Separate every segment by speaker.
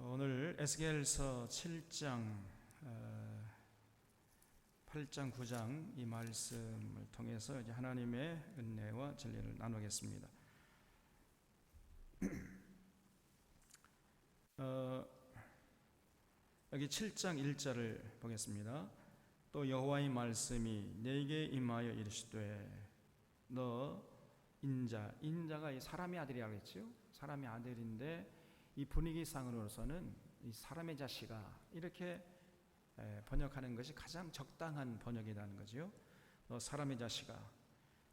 Speaker 1: 오늘 에스겔서 7장, 8장, 9장 이 말씀을 통해서 이제 하나님의 은혜와 진리를 나누겠습니다. 여기 7장 1절을 보겠습니다. 또 여호와의 말씀이 내게 임하여 이르시되 너 인자가 이 사람의 아들이라고 했죠. 사람의 아들인데 이 분위기상으로서는 이 사람의 자식아 이렇게 번역하는 것이 가장 적당한 번역이라는 거죠. 너 사람의 자식아,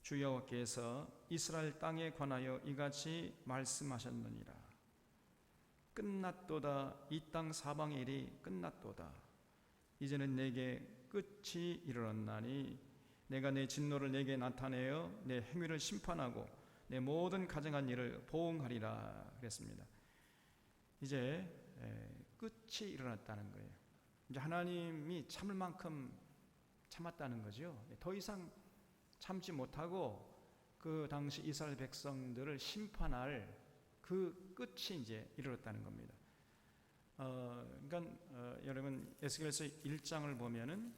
Speaker 1: 주 여호와께서 이스라엘 땅에 관하여 이같이 말씀하셨느니라. 끝났도다. 이 땅 사방의 일이 끝났도다. 이제는 내게 끝이 이르렀나니 내가 내 진노를 내게 나타내어 내 행위를 심판하고 내 모든 가증한 일을 보응하리라 그랬습니다. 이제 끝이 일어났다는 거예요. 이제 하나님이 참을 만큼 참았다는 거죠. 더 이상 참지 못하고 그 당시 이스라엘 백성들을 심판할 그 끝이 이제 이르렀다는 겁니다. 그러니까 여러분 에스겔서 1장을 보면은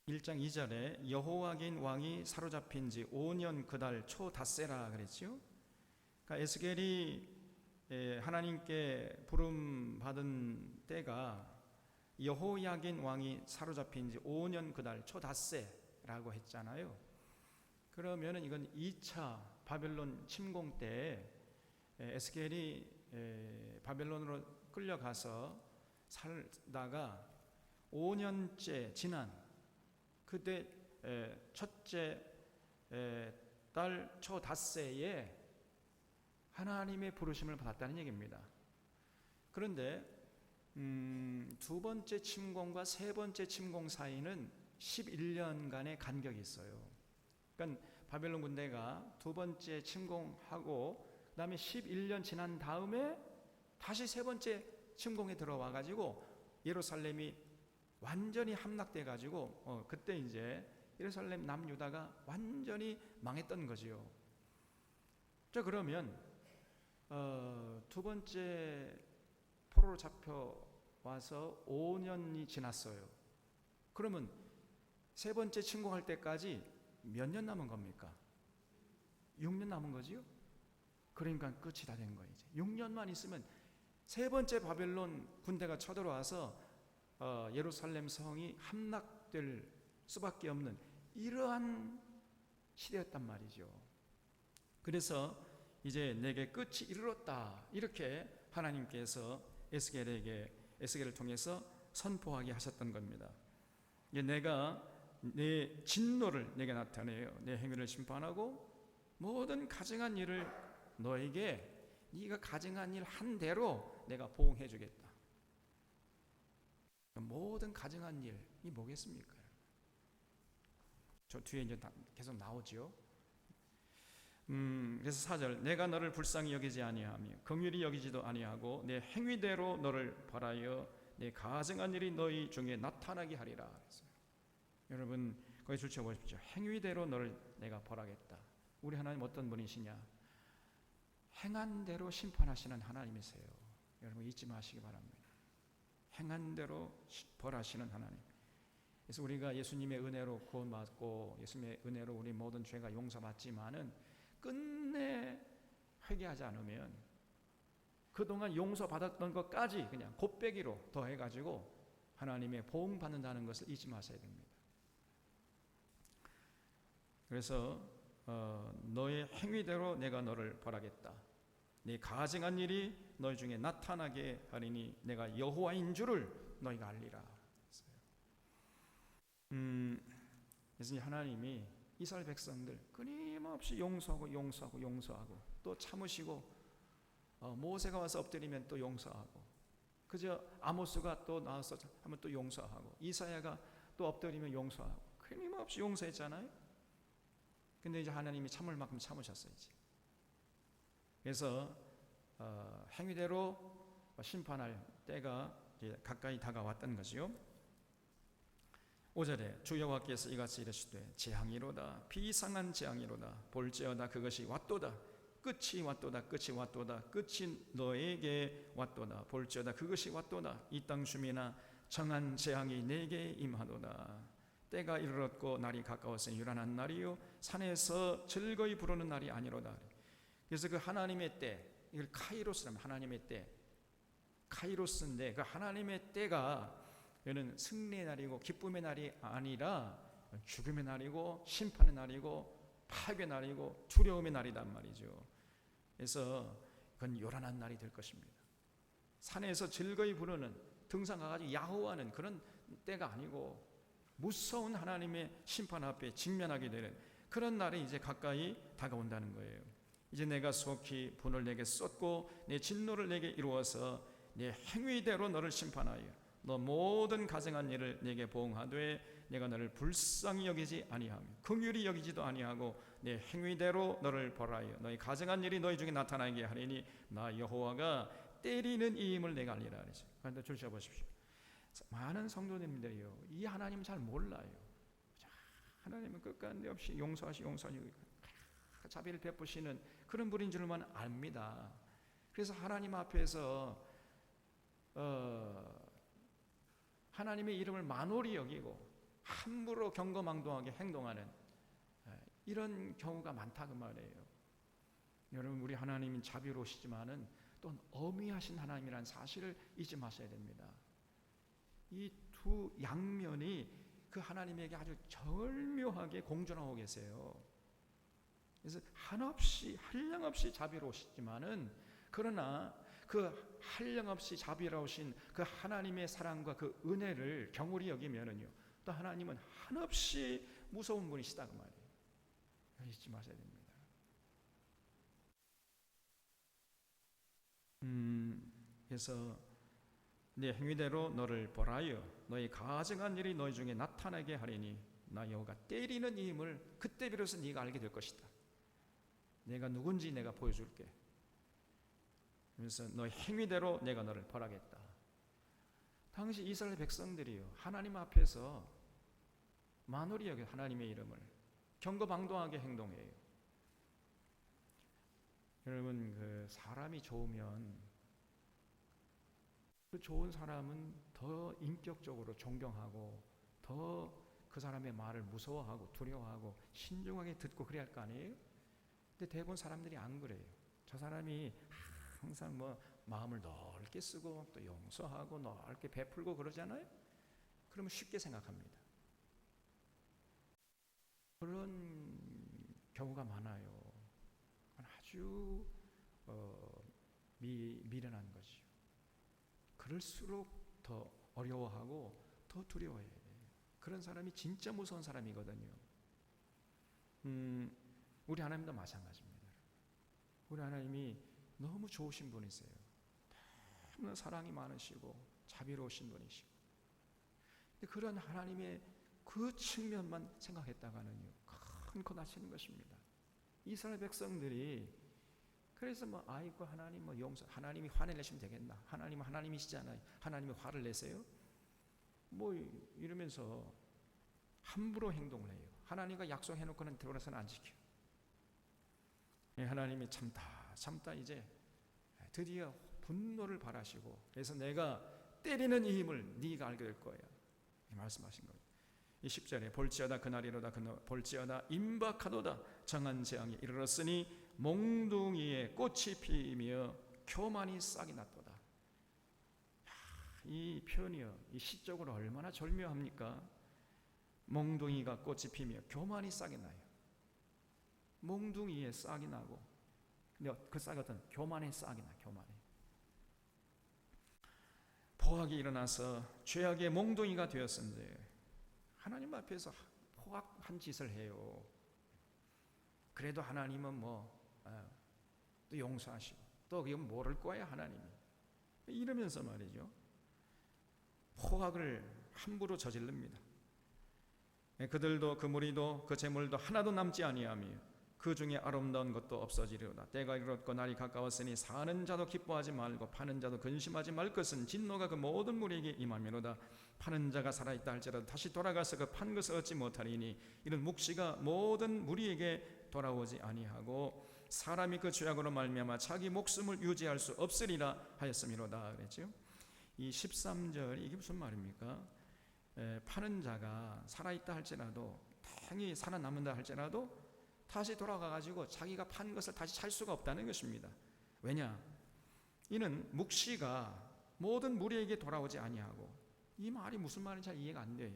Speaker 1: 1장 2절에 여호와긴 왕이 사로잡힌 지 5년 그달 초 닷새라 그랬죠. 그러니까 에스겔이 하나님께 부름 받은 때가 여호야긴 왕이 사로잡힌 지 5년 그달 초 닷새라고 했잖아요. 그러면은 이건 2차 바벨론 침공 때 에스겔이 바벨론으로 끌려가서 살다가 5년째 지난 그때 첫째 달 초 닷새에 하나님의 부르심을 받았다는 얘기입니다. 그런데 두 번째 침공과 세 번째 침공 사이는 11년간의 간격이 있어요. 그러니까 바벨론 군대가 두 번째 침공하고 그 다음에 11년 지난 다음에 다시 세 번째 침공에 들어와 가지고 예루살렘이 완전히 함락돼 가지고 그때 이제 예루살렘 남유다가 완전히 망했던 거지요. 자, 그러면 두 번째 포로로 잡혀와서 5년이 지났어요. 그러면 세 번째 침공할 때까지 몇 년 남은 겁니까? 6년 남은 거지요. 그러니까 끝이 다 된 거예요. 이제 6년만 있으면 세 번째 바벨론 군대가 쳐들어와서 예루살렘 성이 함락될 수밖에 없는 이러한 시대였단 말이죠. 그래서 이제 내게 끝이 이르렀다 이렇게 하나님께서 에스겔을 통해서 선포하게 하셨던 겁니다. 내가 내 진노를 내게 나타내어 내 행위를 심판하고 모든 가증한 일을 너에게 네가 가증한 일 한 대로 내가 보응해 주겠다. 모든 가증한 일이 뭐겠습니까? 저 뒤에 이제 계속 나오죠. 그래서 4절 내가 너를 불쌍히 여기지 아니하며 긍휼히 여기지도 아니하고 내 행위대로 너를 벌하여 내 가증한 일이 너희 중에 나타나게 하리라 그랬어요. 여러분 거기 줄 쳐보십시오. 행위대로 너를 내가 벌하겠다. 우리 하나님 어떤 분이시냐? 행한 대로 심판하시는 하나님이세요. 여러분 잊지 마시기 바랍니다. 행한 대로 벌하시는 하나님. 그래서 우리가 예수님의 은혜로 구원받고 예수님의 은혜로 우리 모든 죄가 용서받지만은 끝내 회개하지 않으면 그동안 용서받았던 것까지 그냥 곱빼기로 더해가지고 하나님의 보응 받는다는 것을 잊지 마셔야 됩니다. 그래서 너의 행위대로 내가 너를 벌하겠다. 네 가증한 일이 너희 중에 나타나게 하리니 내가 여호와인 줄을 너희가 알리라. 그래서 하나님이 이스라엘 백성들 끊임없이 용서하고 또 참으시고 모세가 와서 엎드리면 또 용서하고 그저 아모스가 또 나와서 하면 또 용서하고 이사야가 또 엎드리면 용서하고 끊임없이 용서했잖아요. 근데 이제 하나님이 참을 만큼 참으셨어요. 이제. 그래서 행위대로 심판할 때가 이제 가까이 다가왔던 거지요. 5절에 주 여호와께서 이같이 이르시되 재앙이로다 비상한 재앙이로다 볼지어다 그것이 왔도다 끝이 왔도다. 끝이 왔도다. 끝이 너에게 왔도다. 볼지어다 그것이 왔도다. 이 땅 주민아 정한 재앙이 내게 임하도다. 때가 이르렀고 날이 가까웠으니 유란한 날이요 산에서 즐거이 부르는 날이 아니로다. 그래서 그 하나님의 때, 이걸 카이로스라면 하나님의 때, 카이로스인데 그 하나님의 때가 이는 승리의 날이고 기쁨의 날이 아니라 죽음의 날이고 심판의 날이고 파괴의 날이고 두려움의 날이란 말이죠. 그래서 그건 요란한 날이 될 것입니다. 산에서 즐거이 부르는, 등산 가가지고 야호하는 그런 때가 아니고 무서운 하나님의 심판 앞에 직면하게 되는 그런 날이 이제 가까이 다가온다는 거예요. 이제 내가 속히 분을 내게 쏟고 내 진노를 내게 이루어서 내 행위대로 너를 심판하여 너 모든 가증한 일을 내게 보응하되 내가 너를 불쌍히 여기지 아니하며 긍휼히 여기지도 아니하고 내 행위대로 너를 벌하여 너희 가증한 일이 너희 중에 나타나게 하리니 나 여호와가 때리는 이임을 내가 알리라. 그런데 주셔 보십시오. 많은 성도님들이요 이 하나님 잘 몰라요. 하나님은 끝간데 없이 용서하시고 자비를 베푸시는 그런 분인 줄만 압니다. 그래서 하나님 앞에서 하나님의 이름을 만홀히 여기고 함부로 경거망동하게 행동하는 이런 경우가 많다 그 말이에요. 여러분 우리 하나님은 자비로우시지만은 또 어미하신 하나님이라는 사실을 잊지 마셔야 됩니다. 이 두 양면이 그 하나님에게 아주 절묘하게 공존하고 계세요. 그래서 한량없이 자비로우시지만은 그러나 그 한량없이 자비로우신 그 하나님의 사랑과 그 은혜를 경홀히 여기면은요 또 하나님은 한없이 무서운 분이시다 그 말이에요. 잊지 마셔야 됩니다. 그래서 네 행위대로 너를 벌하여 너희 가증한 일이 너희 중에 나타나게 하리니 나 여호와가 때리는 이 힘을 그때 비로소 네가 알게 될 것이다. 내가 누군지 내가 보여줄게. 그래서 너희 행위대로 내가 너를 벌하겠다. 당시 이스라엘 백성들이요 하나님 앞에서 만홀히 여겨 하나님의 이름을 경거망동하게 행동해요. 여러분 그 사람이 좋으면 그 좋은 사람은 더 인격적으로 존경하고 더 그 사람의 말을 무서워하고 두려워하고 신중하게 듣고 그래야 할 거 아니에요? 근데 대부분 사람들이 안 그래요. 저 사람이 항상 뭐 마음을 넓게 쓰고 또 용서하고 넓게 베풀고 그러잖아요. 그러면 쉽게 생각합니다. 그런 경우가 많아요. 아주 미련한 것이요. 그럴수록 더 어려워하고 더 두려워해요. 그런 사람이 진짜 무서운 사람이거든요. 우리 하나님도 마찬가지입니다. 우리 하나님이 너무 좋으신 분이세요. 너무나 사랑이 많으시고 자비로우신 분이시고. 근데 그런 하나님의 그 측면만 생각했다가는요 큰 코 다치는 것입니다. 이스라엘 백성들이 그래서 뭐 아이고 하나님 뭐 용서, 하나님이 화를 내시면 되겠나? 하나님은 하나님이시잖아요. 하나님이 화를 내세요? 뭐 이러면서 함부로 행동을 해요. 하나님과 약속해놓고는 들어서는 안 지켜. 하나님이 참다 이제 드디어 분노를 발하시고 그래서 내가 때리는 이 힘을 네가 알게 될 거야. 말씀하신 거예요. 이 10절에 볼지어다 그날이로다 볼지어다 임박하도다 정한 재앙이 이르렀으니 몽둥이에 꽃이 피며 교만이 싹이 났도다. 이 표현이요 이 시적으로 얼마나 절묘합니까? 몽둥이가 꽃이 피며 교만이 싹이 나요. 몽둥이에 싹이 나고 근데 그 싹이 어떤 교만의 싹이 나. 교만의 포악이 일어나서 죄악의 몽둥이가 되었는데 하나님 앞에서 포악한 짓을 해요. 그래도 하나님은 또 용서하시고 또 그건 모를 거야 하나님이 이러면서 말이죠 포악을 함부로 저지릅니다. 그들도 그 무리도 그 재물도 하나도 남지 아니하며 그 중에 아름다운 것도 없어지리로다. 때가 이르렀고 날이 가까웠으니 사는 자도 기뻐하지 말고 파는 자도 근심하지 말 것은 진노가 그 모든 무리에게 임하미로다. 파는 자가 살아있다 할지라도 다시 돌아가서 그 판 것을 얻지 못하리니 이는 묵시가 모든 무리에게 돌아오지 아니하고 사람이 그 죄악으로 말미암아 자기 목숨을 유지할 수 없으리라 하였음이로다 그랬죠. 이 13절이 이게 무슨 말입니까? 파는 자가 살아있다 할지라도, 당연히 살아남는다 할지라도 다시 돌아가 가지고 자기가 판 것을 다시 살 수가 없다는 것입니다. 왜냐? 이는 묵시가 모든 무리에게 돌아오지 아니하고, 이 말이 무슨 말인지 잘 이해가 안 돼요.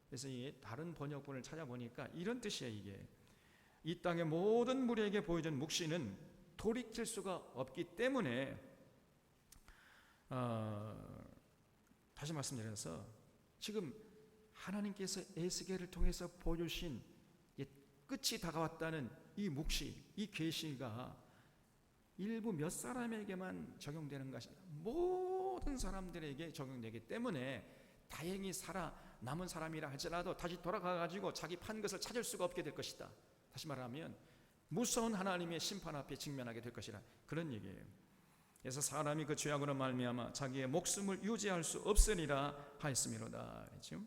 Speaker 1: 그래서 이 다른 번역본을 찾아보니까 이런 뜻이에요. 이게 이 땅의 모든 무리에게 보여준 묵시는 돌이킬 수가 없기 때문에, 다시 말씀드려서 지금 하나님께서 에스겔을 통해서 보여주신 끝이 다가왔다는 이 묵시, 이 계시가 일부 몇 사람에게만 적용되는 것이 아니라 모든 사람들에게 적용되기 때문에, 다행히 살아남은 사람이라 할지라도 다시 돌아가가지고 자기 판 것을 찾을 수가 없게 될 것이다. 다시 말하면 무서운 하나님의 심판 앞에 직면하게 될 것이라, 그런 얘기예요. 그래서 사람이 그 죄악으로 말미암아 자기의 목숨을 유지할 수 없으리라 하였음이로다. 그렇죠?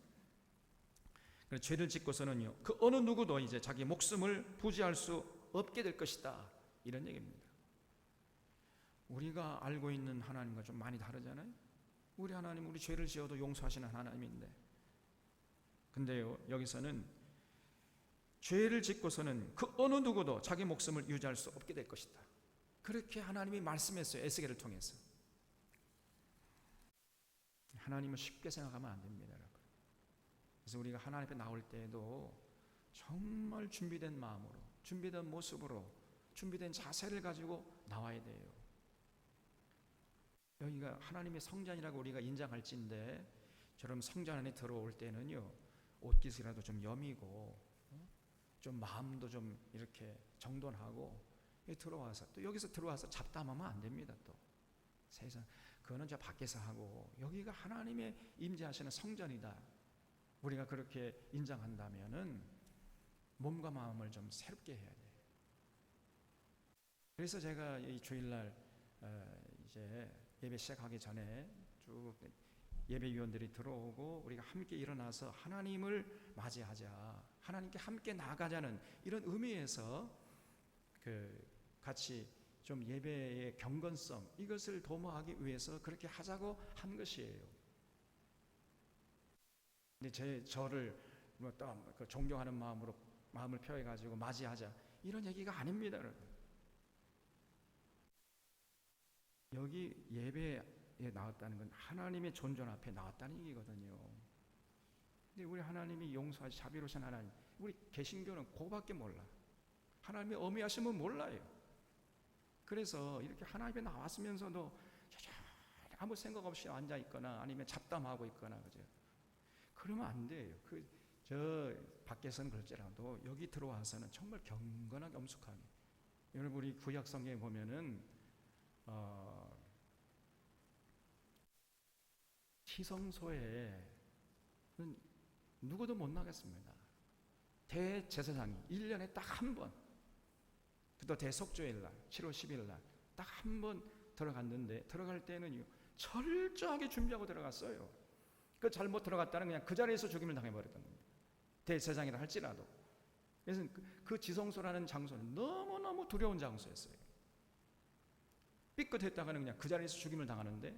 Speaker 1: 죄를 짓고서는요, 그 어느 누구도 이제 자기 목숨을 부지할 수 없게 될 것이다, 이런 얘기입니다. 우리가 알고 있는 하나님과 좀 많이 다르잖아요. 우리 하나님, 우리 죄를 지어도 용서하시는 하나님인데, 근데요 여기서는 죄를 짓고서는 그 어느 누구도 자기 목숨을 유지할 수 없게 될 것이다, 그렇게 하나님이 말씀했어요. 에스겔을 통해서. 하나님은 쉽게 생각하면 안 됩니다, 여러분. 그래서 우리가 하나님 앞에 나올 때에도 정말 준비된 마음으로, 준비된 모습으로, 준비된 자세를 가지고 나와야 돼요. 여기가 하나님의 성전이라고 우리가 인정할진데, 저런 성전 안에 들어올 때는요, 옷깃이라도 좀 여미고, 좀 마음도 좀 이렇게 정돈하고 들어와서, 또 여기서 들어와서 잡담하면 안 됩니다. 또 세상 그거는 저 밖에서 하고, 여기가 하나님의 임재하시는 성전이다, 우리가 그렇게 인정한다면은 몸과 마음을 좀 새롭게 해야 돼요. 그래서 제가 이 주일날 이제 예배 시작하기 전에 쭉 예배위원들이 들어오고 우리가 함께 일어나서 하나님을 맞이하자, 하나님께 함께 나아가자는 이런 의미에서 같이 좀 예배의 경건성, 이것을 도모하기 위해서 그렇게 하자고 한 것이에요. 근데 저를 또 존경하는 마음으로 마음을 표해 가지고 맞이하자, 이런 얘기가 아닙니다, 여러분. 여기 예배에 나왔다는 건 하나님의 존존 앞에 나왔다는 얘기거든요. 근데 우리 하나님이 용서하시 자비로우신 하나님, 우리 개신교는 그거밖에 몰라. 하나님의 어미하심은 몰라요. 그래서 이렇게 하나님에 나왔으면서도 아무 생각 없이 앉아 있거나 아니면 잡담하고 있거나, 그죠? 그러면 안 돼요. 저 밖에서는 그럴지라도 여기 들어와서는 정말 경건하게 엄숙하게. 여러분, 우리 구약 성경에 보면은 지성소에 누구도 못 나갔습니다. 대제사장이 1년에 딱 한 번, 또 대속죄일 날 7월 10일 날 딱 한 번 들어갔는데, 들어갈 때는요 철저하게 준비하고 들어갔어요. 그 잘못 들어갔다는 그냥 그 자리에서 죽임을 당해버렸던 겁니다. 대제사장이라 할지라도. 그래서 그 지성소라는 장소는 너무너무 두려운 장소였어요. 삐끗했다가는 그냥 그 자리에서 죽임을 당하는데,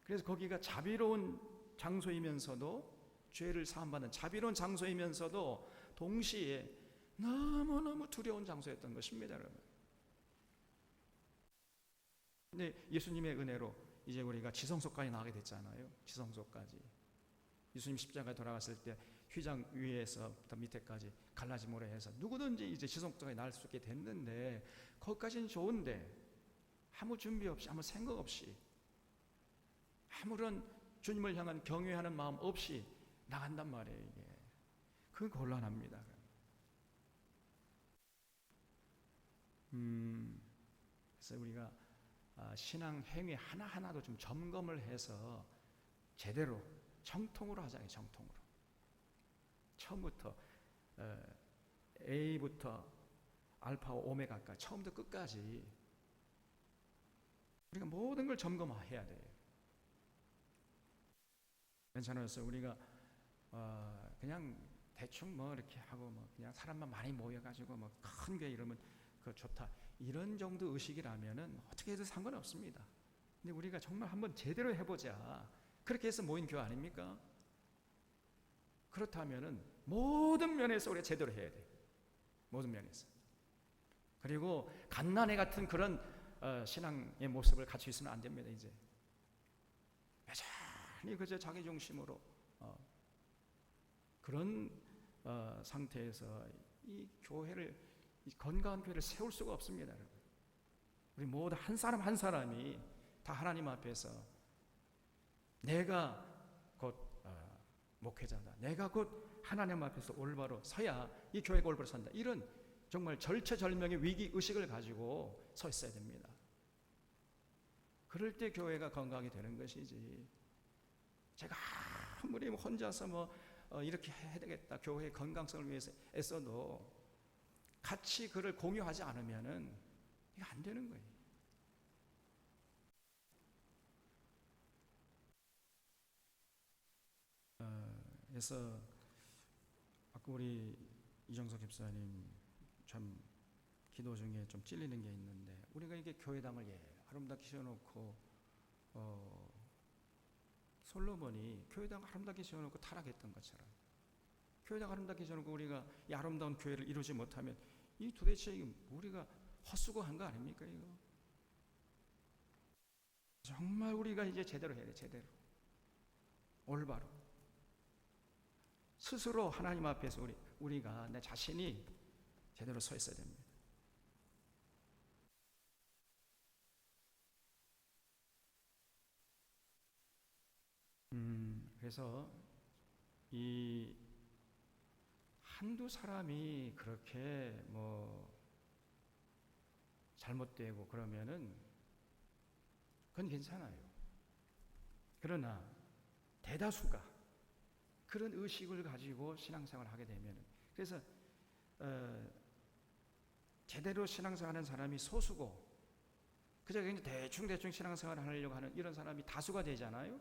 Speaker 1: 그래서 거기가 자비로운 장소이면서도, 죄를 사함받는 자비로운 장소이면서도 동시에 너무너무 두려운 장소였던 것입니다, 여러분. 근데 예수님의 은혜로 이제 우리가 지성소까지 나가게 됐잖아요. 지성소까지. 예수님 십자가에 돌아갔을 때 휘장 위에서부터 밑에까지 갈라지 모래해서 누구든지 이제 지성소까지 나갈 수 있게 됐는데, 거기까지는 좋은데 아무 준비 없이, 아무 생각 없이, 아무런 주님을 향한 경외하는 마음 없이 나간단 말이에요. 이게 그건 곤란합니다. 그래서 우리가 신앙 행위 하나하나도 좀 점검을 해서 제대로 정통으로 하자고요. 정통으로. 처음부터 A부터 알파와 오메가까지, 처음부터 끝까지 우리가 모든 걸 점검해야 돼요. 괜찮아서 우리가 그냥 대충 뭐 이렇게 하고 뭐 그냥 사람만 많이 모여가지고 뭐 큰 교회 이러면 그 좋다. 이런 정도 의식이라면은 어떻게 해도 상관없습니다. 근데 우리가 정말 한번 제대로 해보자. 그렇게 해서 모인 교회 아닙니까? 그렇다면은 모든 면에서 우리가 제대로 해야 돼요. 모든 면에서. 그리고 갓난애 같은 그런 신앙의 모습을 갖추고 있으면 안 됩니다. 이제 여전히 그저 자기 중심으로 그런 상태에서 이 교회를, 이 건강한 교회를 세울 수가 없습니다. 여러분. 우리 모두 한 사람 한 사람이 다 하나님 앞에서 내가 곧 목회자다, 내가 곧 하나님 앞에서 올바로 서야 이 교회가 올바로 선다, 이런 정말 절체절명의 위기 의식을 가지고 서 있어야 됩니다. 그럴 때 교회가 건강하게 되는 것이지, 제가 아무리 혼자서 이렇게 해야 되겠다, 교회의 건강성을 위해서 애써도 같이 그를 공유하지 않으면은 이게 안 되는 거예요. 그래서 아까 우리 이정석 집사님 참 기도 중에 좀 찔리는 게 있는데, 우리가 이게 교회당을 아름답게 세워놓고 솔로몬이 교회당 아름답게 세워놓고 타락했던 것처럼, 교회당 아름답게 세워놓고 우리가 이 아름다운 교회를 이루지 못하면 이 도대체 우리가 헛수고한 거 아닙니까? 이거 정말 우리가 이제 제대로 해야 돼. 제대로 올바로 스스로 하나님 앞에서 우리가 내 자신이 제대로 서 있어야 됩니다. 그래서 이 한두 사람이 그렇게 잘못되고 그러면은 그건 괜찮아요. 그러나 대다수가 그런 의식을 가지고 신앙생활을 하게 되면은, 그래서 제대로 신앙생활하는 사람이 소수고 그저 그냥 대충 신앙생활을 하려고 하는 이런 사람이 다수가 되잖아요.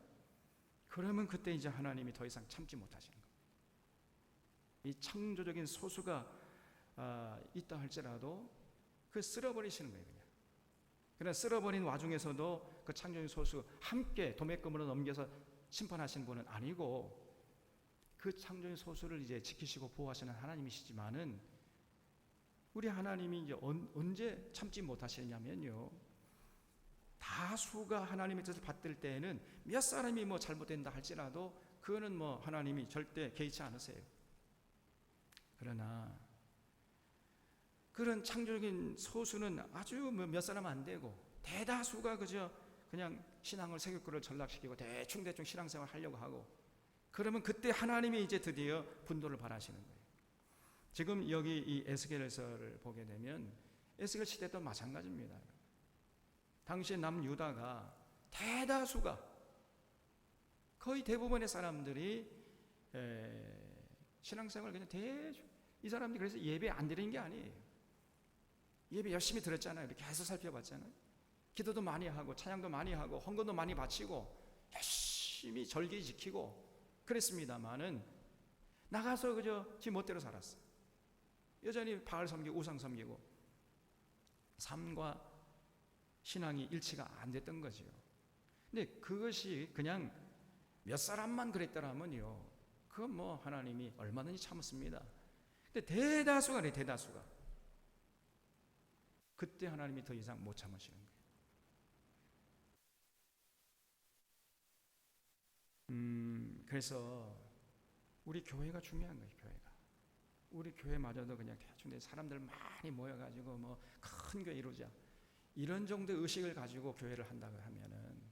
Speaker 1: 그러면 그때 이제 하나님이 더 이상 참지 못하시는 겁니다. 이 창조적인 소수가 있다 할지라도 그 쓸어버리시는 거예요. 그냥. 그러나 쓸어버린 와중에서도 그 창조적인 소수 함께 도매금으로 넘겨서 심판하시는 분은 아니고, 그 창조적인 소수를 이제 지키시고 보호하시는 하나님이시지만은, 우리 하나님이 이제 언제 참지 못하시냐면요, 다수가 하나님의 뜻을 받들 때에는 몇 사람이 잘못된다 할지라도 그거는 하나님이 절대 개의치 않으세요. 그러나 그런 창조적인 소수는 아주 몇 사람 안 되고, 대다수가 그냥 신앙을 세교권을 전락시키고 대충 신앙생활 하려고 하고, 그러면 그때 하나님이 이제 드디어 분도를 발하시는 거예요. 지금 여기 이 에스겔서를 보게 되면 에스겔 시대 도 마찬가지입니다. 당시 남유다가 대다수가, 거의 대부분의 사람들이 신앙생활 그냥 이 사람들이 그래서 예배 안 드리는 게 아니에요. 예배 열심히 드렸잖아요. 이렇게 계속 살펴봤잖아요. 기도도 많이 하고 찬양도 많이 하고 헌금도 많이 바치고 열심히 절기 지키고 그랬습니다만은 나가서 그저 지 멋대로 살았어. 여전히 바알 섬기고 우상 섬기고 삶과 신앙이 일치가 안 됐던 거죠. 근데 그것이 그냥 몇 사람만 그랬더라면요, 그건 하나님이 얼마든지 참았습니다. 근데 대다수가 그때 하나님이 더 이상 못 참으시는 거예요. 그래서 우리 교회가 중요한 거예요. 교회가, 우리 교회마저도 그냥 대충 사람들 많이 모여가지고 큰 교회 이루자, 이런 정도의 의식을 가지고 교회를 한다고 하면은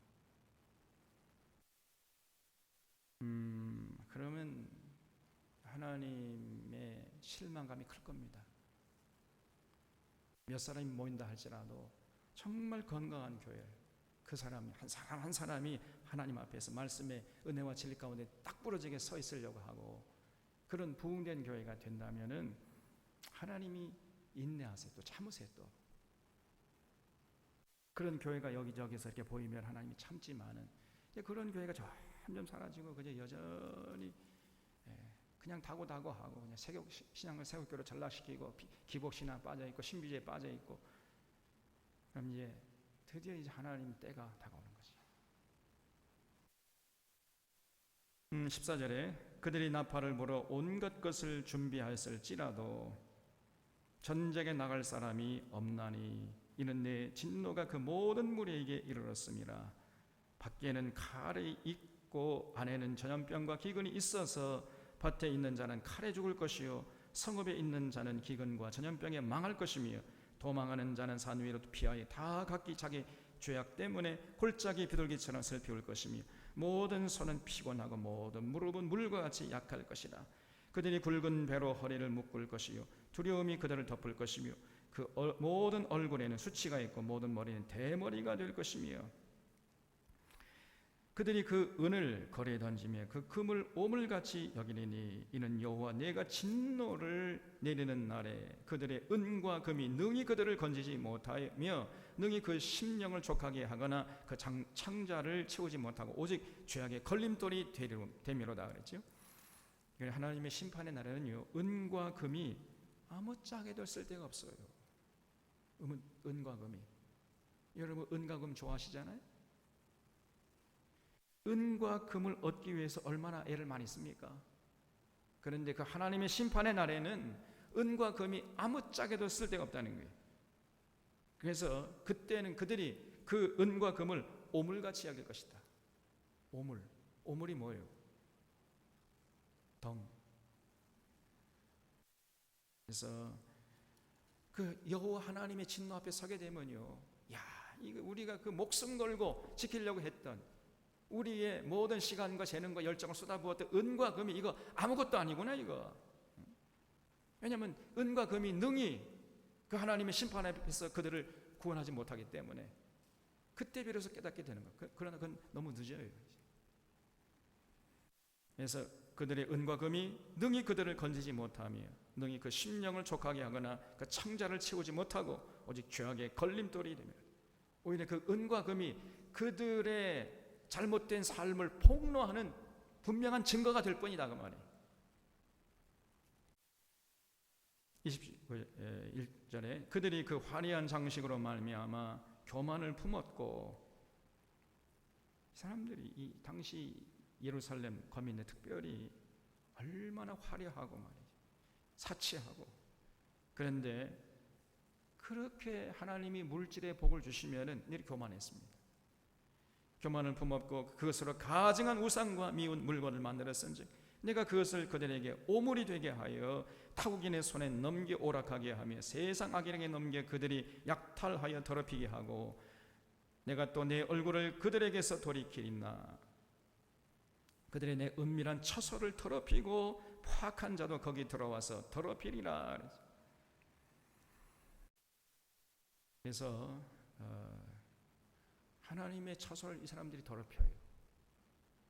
Speaker 1: 그러면 하나님의 실망감이 클 겁니다. 몇 사람이 모인다 할지라도 정말 건강한 교회, 그 사람 한 사람 한 사람이 하나님 앞에서 말씀의 은혜와 진리 가운데 딱 부러지게 서 있으려고 하고, 그런 부흥된 교회가 된다면은 하나님이 인내하세요. 또 참으세요. 또 그런 교회가 여기저기서 이렇게 보이면 하나님이 참지만은, 그런 교회가 점점 사라지고 그저 여전히 그냥 다고다고 하고 그냥 신앙을 세국교로 전락시키고 기복신앙 빠져 있고 신비주의에 빠져 있고, 그럼 이제 드디어 이제 하나님 때가 다가오는 거지. 14절에 그들이 나팔을 불어 온갖 것을 준비하였을지라도 전쟁에 나갈 사람이 없나니 이는 내 진노가 그 모든 무리에게 이르렀습니다. 밖에는 칼이 있고 안에는 전염병과 기근이 있어서 밭에 있는 자는 칼에 죽을 것이요 성읍에 있는 자는 기근과 전염병에 망할 것이며 도망하는 자는 산 위로 피하여 다 각기 자기 죄악 때문에 골짜기 비둘기처럼 슬피 울 것이며 모든 손은 피곤하고 모든 무릎은 물과 같이 약할 것이라. 그들이 굵은 배로 허리를 묶을 것이요 두려움이 그들을 덮을 것이며 그 모든 얼굴에는 수치가 있고 모든 머리는 대머리가 될 것이며 그들이 그 은을 거리에 던지며 그 금을 오물같이 여기리니 이는 여호와 내가 진노를 내리는 날에 그들의 은과 금이 능히 그들을 건지지 못하며 능히 그 심령을 족하게 하거나 그 창자를 채우지 못하고 오직 죄악의 걸림돌이 되미로다 그랬죠. 하나님의 심판의 날에는요, 은과 금이 아무짝에도 쓸데가 없어요. 은과 금이. 여러분 은과 금 좋아하시잖아요. 은과 금을 얻기 위해서 얼마나 애를 많이 씁니까? 그런데 그 하나님의 심판의 날에는 은과 금이 아무짝에도 쓸데가 없다는 거예요. 그래서 그때는 그들이 그 은과 금을 오물같이 여길 것이다. 오물이 뭐예요? 덩. 그래서 그 여호와 하나님의 진노 앞에 서게 되면요, 야, 이거 우리가 그 목숨 걸고 지키려고 했던 우리의 모든 시간과 재능과 열정을 쏟아부었던 은과 금이 이거 아무것도 아니구나 이거. 왜냐하면 은과 금이 능히 그 하나님의 심판 앞에서 그들을 구원하지 못하기 때문에 그때 비로소 깨닫게 되는 거예요. 그러나 그건 너무 늦어요. 그래서 그들의 은과 금이 능히 그들을 건지지 못하며 능히 그 심령을 족하게 하거나 그 창자를 채우지 못하고 오직 죄악의 걸림돌이 됩니다. 오히려 그 은과 금이 그들의 잘못된 삶을 폭로하는 분명한 증거가 될 뿐이다 그 말이에요. 21절에 그들이 그 화려한 장식으로 말미암아 교만을 품었고, 사람들이 이 당시 예루살렘 거민들 특별히 얼마나 화려하고 말이죠, 사치하고. 그런데 그렇게 하나님이 물질의 복을 주시면은 이렇게 교만했습니다. 교만을 품었고 그것으로 가증한 우상과 미운 물건을 만들었은즉 내가 그것을 그들에게 오물이 되게 하여 타국인의 손에 넘겨 오락하게 하며 세상 악인에게 넘겨 그들이 약탈하여 더럽히게 하고 내가 또 내 얼굴을 그들에게서 돌이키리나 그들의 내 은밀한 처소를 더럽히고 포악한 자도 거기 들어와서 더럽히리라. 그래서 하나님의 처소를 이 사람들이 더럽혀요.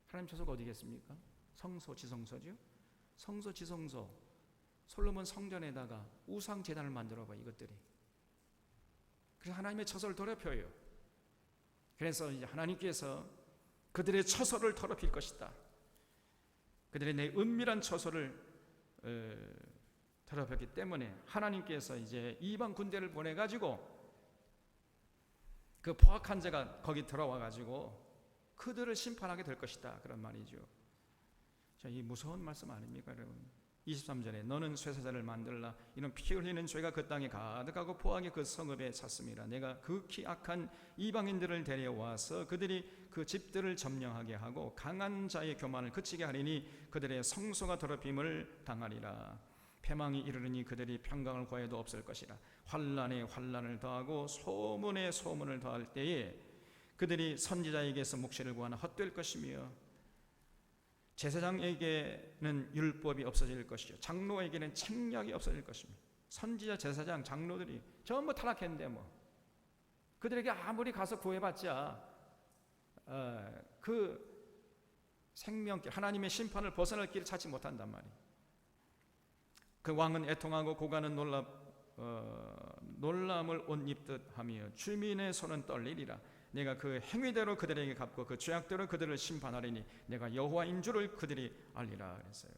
Speaker 1: 하나님 처소가 어디겠습니까? 성소, 지성소죠. 성소, 지성소. 솔로몬 성전에다가 우상 제단을 만들어 봐 이것들이. 그래서 하나님의 처소를 더럽혀요. 그래서 이제 하나님께서 그들의 처소를 더럽힐 것이다. 그들의 내 은밀한 처소를 더럽혔기 때문에 하나님께서 이제 이방 군대를 보내 가지고 그 포악한 자가 거기 들어와 가지고 그들을 심판하게 될 것이다 그런 말이죠. 자, 이 무서운 말씀 아닙니까 여러분? 23절에 너는 쇠사자를 만들라 이런 피 흘리는 죄가 그 땅에 가득하고 포악이 그 성읍에 찼습니다. 내가 극히 악한 이방인들을 데려와서 그들이 그 집들을 점령하게 하고 강한 자의 교만을 그치게 하리니 그들의 성소가 더럽힘을 당하리라. 패망이 이르르니 그들이 평강을 구하여도 없을 것이라. 환난에 환난을 더하고 소문에 소문을 더할 때에 그들이 선지자에게서 묵시를 구하나 헛될 것이며 제사장에게는 율법이 없어질 것이요 장로에게는 책략이 없어질 것입니다. 선지자, 제사장, 장로들이 전부 타락했는데 뭐 그들에게 아무리 가서 구해봤자 그 생명길 하나님의 심판을 벗어날 길을 찾지 못한단 말이에요. 그 왕은 애통하고 고관은 놀람을 옷 입듯 하며 주민의 손은 떨리리라. 내가 그 행위대로 그들에게 갚고 그 죄악대로 그들을 심판하리니 내가 여호와인 줄을 그들이 알리라 그랬어요.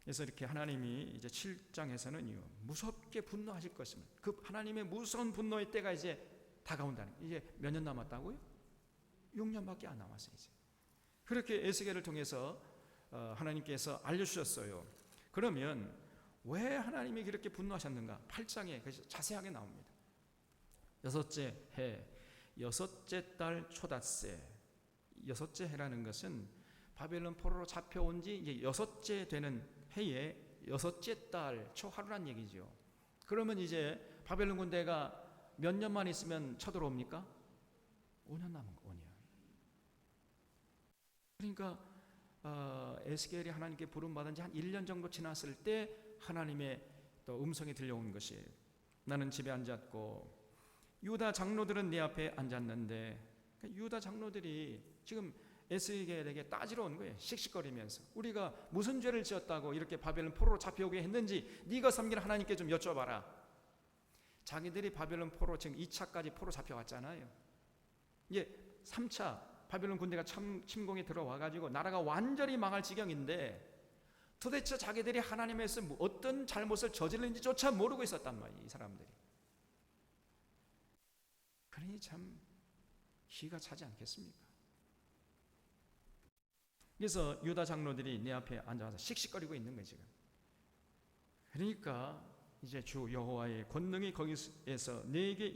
Speaker 1: 그래서 이렇게 하나님이 이제 7장에서는요 무섭게 분노하실 것입니다. 그 하나님의 무서운 분노의 때가 이제 다가온다는, 이제 몇 년 남았다고요? 6년밖에 안 남았어요. 이제 그렇게 에스겔을 통해서 하나님께서 알려주셨어요. 그러면 왜 하나님이 그렇게 분노하셨는가? 8장에 자세하게 나옵니다. 여섯째 해, 여섯째 달 초닷새. 여섯째 해라는 것은 바벨론 포로로 잡혀온 지 이제 여섯째 되는 해에 여섯째 달 초하루란 얘기죠. 그러면 이제 바벨론 군대가 몇 년만 있으면 쳐들어옵니까? 5년 남은 거, 5년. 그러니까 에스겔이 하나님께 부름받은 지 한 1년 정도 지났을 때 하나님의 또 음성이 들려온 것이, 나는 집에 앉았고 유다 장로들은 내 앞에 앉았는데, 그러니까 유다 장로들이 지금 에스겔에게 따지러 온 거예요. 씩씩거리면서 우리가 무슨 죄를 지었다고 이렇게 바벨론 포로로 잡혀오게 했는지 네가 섬기는 하나님께 좀 여쭤봐라. 자기들이 바벨론 포로 지금 2차까지 포로 잡혀왔잖아요. 이제 3차 바벨론 군대가 침공에 들어와가지고 나라가 완전히 망할 지경인데 도대체 자기들이 하나님에서 어떤 잘못을 저질렀는지조차 모르고 있었단 말이에요, 이 사람들이. 그러니 참 기가 차지 않겠습니까? 그래서 유다 장로들이 내 앞에 앉아서 씩씩거리고 있는 거예요, 지금. 그러니까 이제 주 여호와의 권능이 거기에서 내게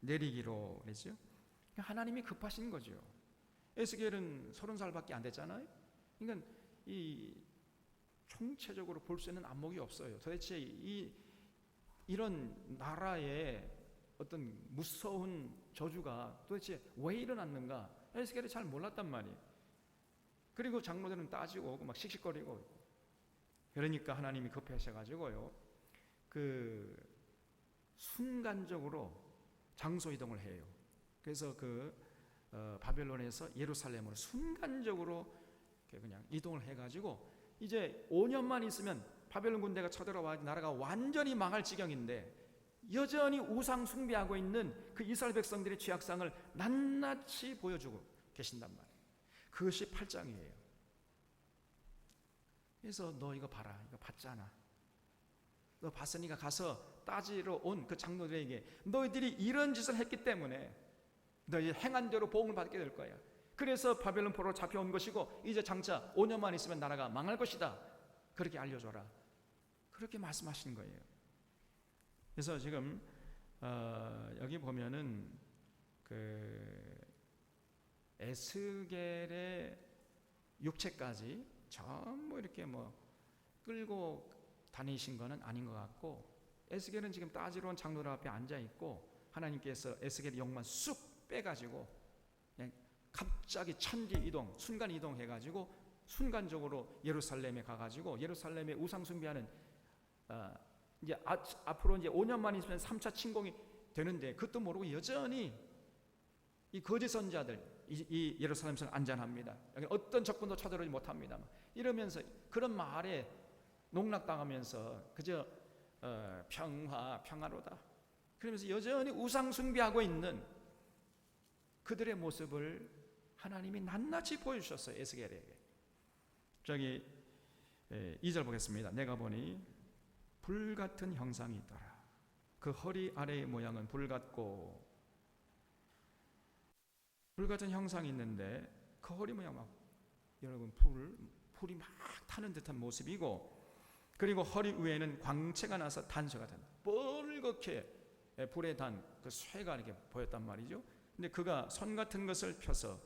Speaker 1: 내리기로 그랬죠. 하나님이 급하신 거죠. 에스겔은 30살밖에 안 됐잖아요. 그러니까 이 총체적으로 볼 수 있는 안목이 없어요. 도대체 이런 나라의 어떤 무서운 저주가 도대체 왜 일어났는가? 에스겔이 잘 몰랐단 말이에요. 그리고 장로들은 따지고 오고 막 씩씩거리고. 그러니까 하나님이 급하셔가지고요, 그 순간적으로 장소 이동을 해요. 그래서 바벨론에서 예루살렘으로 순간적으로 그냥 이동을 해가지고 이제 5년만 있으면 바벨론 군대가 쳐들어와 나라가 완전히 망할 지경인데 여전히 우상 숭배하고 있는 그 이스라엘 백성들의 죄악상을 낱낱이 보여주고 계신단 말이에요. 그것이 8장이에요. 그래서 너 이거 봐라, 이거 봤잖아. 너 봤으니까 가서 따지러 온 그 장로들에게 너희들이 이런 짓을 했기 때문에 너희 행한 대로 보응을 받게 될 거야. 그래서 바벨론 포로로 잡혀온 것이고 이제 장차 5년만 있으면 나라가 망할 것이다. 그렇게 알려줘라. 그렇게 말씀하시는 거예요. 그래서 지금 여기 보면은 그 에스겔의 육체까지 전부 이렇게 뭐 끌고 다니신 거는 아닌 것 같고, 에스겔은 지금 따지러 온 장로들 앞에 앉아 있고 하나님께서 에스겔의 영만 쑥 빼가지고 그냥 갑자기 천지 이동, 순간 이동해가지고 순간적으로 예루살렘에 가가지고 예루살렘에 우상 숭배하는 이제 앞으로 이제 5년만 있으면 3차 침공이 되는데 그것도 모르고 여전히 이 거짓 선지자들 이 예루살렘에서 안전합니다. 여기 어떤 적군도 쳐들어오지 못합니다. 이러면서 그런 말에 농락당하면서 그저 평화로다. 그러면서 여전히 우상 숭배하고 있는 그들의 모습을 하나님이 낱낱이 보여주셨어요, 에스겔에게. 저기 2절 보겠습니다. 내가 보니 불같은 형상이 있더라. 그 허리 아래의 모양은 불같고, 불같은 형상이 있는데 그 허리 모양 막 여러분 불이 막 타는 듯한 모습이고, 그리고 허리 위에는 광채가 나서 단서가 된다. 뻘겋게 불에 단 그 쇠가 이렇게 보였단 말이죠. 근데 그가 손 같은 것을 펴서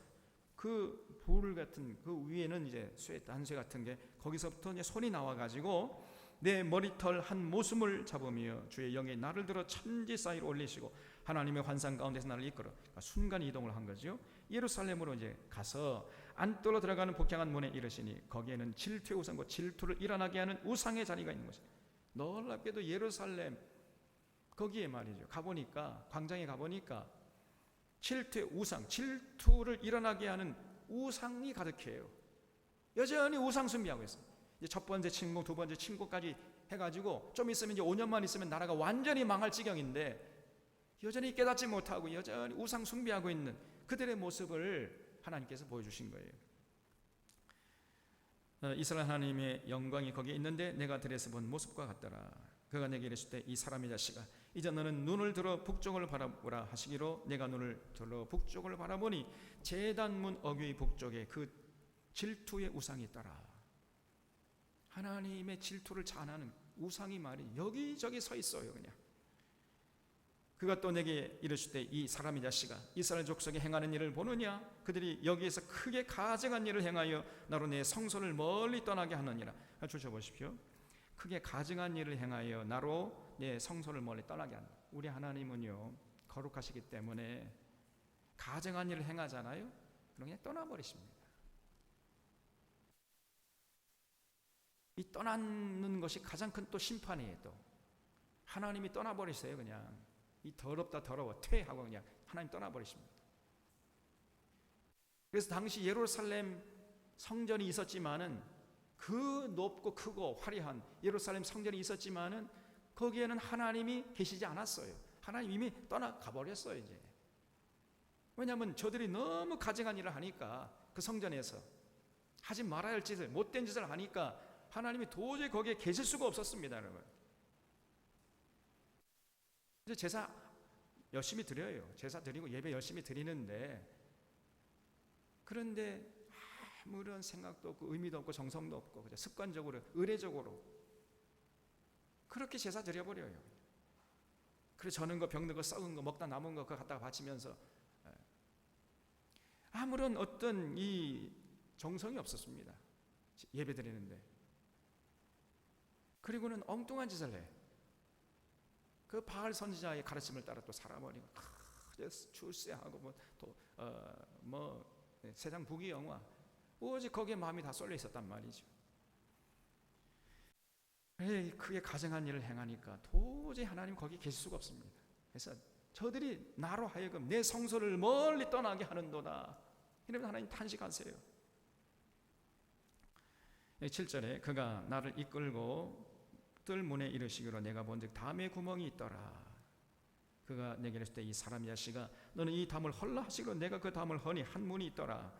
Speaker 1: 그 불 같은 그 위에는 이제 단쇠 같은 게 거기서부터 이제 손이 나와가지고 내 머리털 한 모순을 잡으며 주의 영이 나를 들어 천지 사이로 올리시고 하나님의 환상 가운데서 나를 이끌어. 그러니까 순간 이동을 한 거죠. 예루살렘으로 이제 가서 안뜰로 들어가는 복향한 문에 이르시니 거기에는 질투의 우상과 질투를 일어나게 하는 우상의 자리가 있는 것이다. 놀랍게도 예루살렘 거기에 말이죠, 가보니까 광장에 가보니까 질투의 우상, 질투를 일어나게 하는 우상이 가득해요. 여전히 우상 숭배하고 있어요. 이제 첫 번째 침공, 두 번째 침공까지 해가지고 좀 있으면 이제 5년만 있으면 나라가 완전히 망할 지경인데 여전히 깨닫지 못하고 여전히 우상 숭배하고 있는 그들의 모습을 하나님께서 보여주신 거예요. 이스라엘 하나님의 영광이 거기에 있는데 내가 들에서 본 모습과 같더라. 그가 내게 이르실 때 이 사람의 자식아 이제 너는 눈을 들어 북쪽을 바라보라 하시기로 내가 눈을 들어 북쪽을 바라보니 제단문 어귀 북쪽에 그 질투의 우상이 있더라. 하나님의 질투를 자아내는 우상이 말이 여기저기 서 있어요. 그냥 그가 또 내게 이르실 때 이 사람의 자식아 이스라엘 족속이 행하는 일을 보느냐 그들이 여기에서 크게 가증한 일을 행하여 나로 내 성소를 멀리 떠나게 하느니라. 주셔보십시오. 크게 가증한 일을 행하여 나로 내 성소를 멀리 떠나게 한다. 우리 하나님은요 거룩하시기 때문에 가증한 일을 행하잖아요. 그럼 그냥 떠나버리십니다. 이 떠나는 것이 가장 큰 또 심판이에요. 또 하나님이 떠나버리세요. 그냥 이 더럽다 더러워 퇴하고 그냥 하나님 떠나버리십니다. 그래서 당시 예루살렘 성전이 있었지만은 그 높고 크고 화려한 예루살렘 성전이 있었지만은 거기에는 하나님이 계시지 않았어요. 하나님 이미 떠나가 버렸어요. 이제 왜냐하면 저들이 너무 가증한 일을 하니까 그 성전에서 하지 말아야 할 짓을 못된 짓을 하니까 하나님이 도저히 거기에 계실 수가 없었습니다. 여러분 이제 제사 열심히 드려요. 제사 드리고 예배 열심히 드리는데 그런데 아무런 생각도 없고 의미도 없고 정성도 없고 그냥 습관적으로 의례적으로 그렇게 제사 드려버려요. 그래서 저는 거 병든 거 썩은 거 먹다 남은 거 그거 갖다가 바치면서 아무런 어떤 이 정성이 없었습니다. 예배 드리는데 그리고는 엉뚱한 짓을 해. 그 바알 선지자의 가르침을 따라 또 살아버리고 출세하고 세상 부귀영화 오직 거기에 마음이 다 쏠려 있었단 말이죠. 크게 가증한 일을 행하니까 도저히 하나님 거기 계실 수가 없습니다. 그래서 저들이 나로 하여금 내 성소를 멀리 떠나게 하는도다. 이러면 하나님 탄식하세요. 7절에 그가 나를 이끌고 뜰 문에 이르시기로 내가 본즉 담의 구멍이 있더라. 그가 내게 이르실 때 이 사람의 자식아 너는 이 담을 헐라 하시기로 내가 그 담을 허니 한 문이 있더라.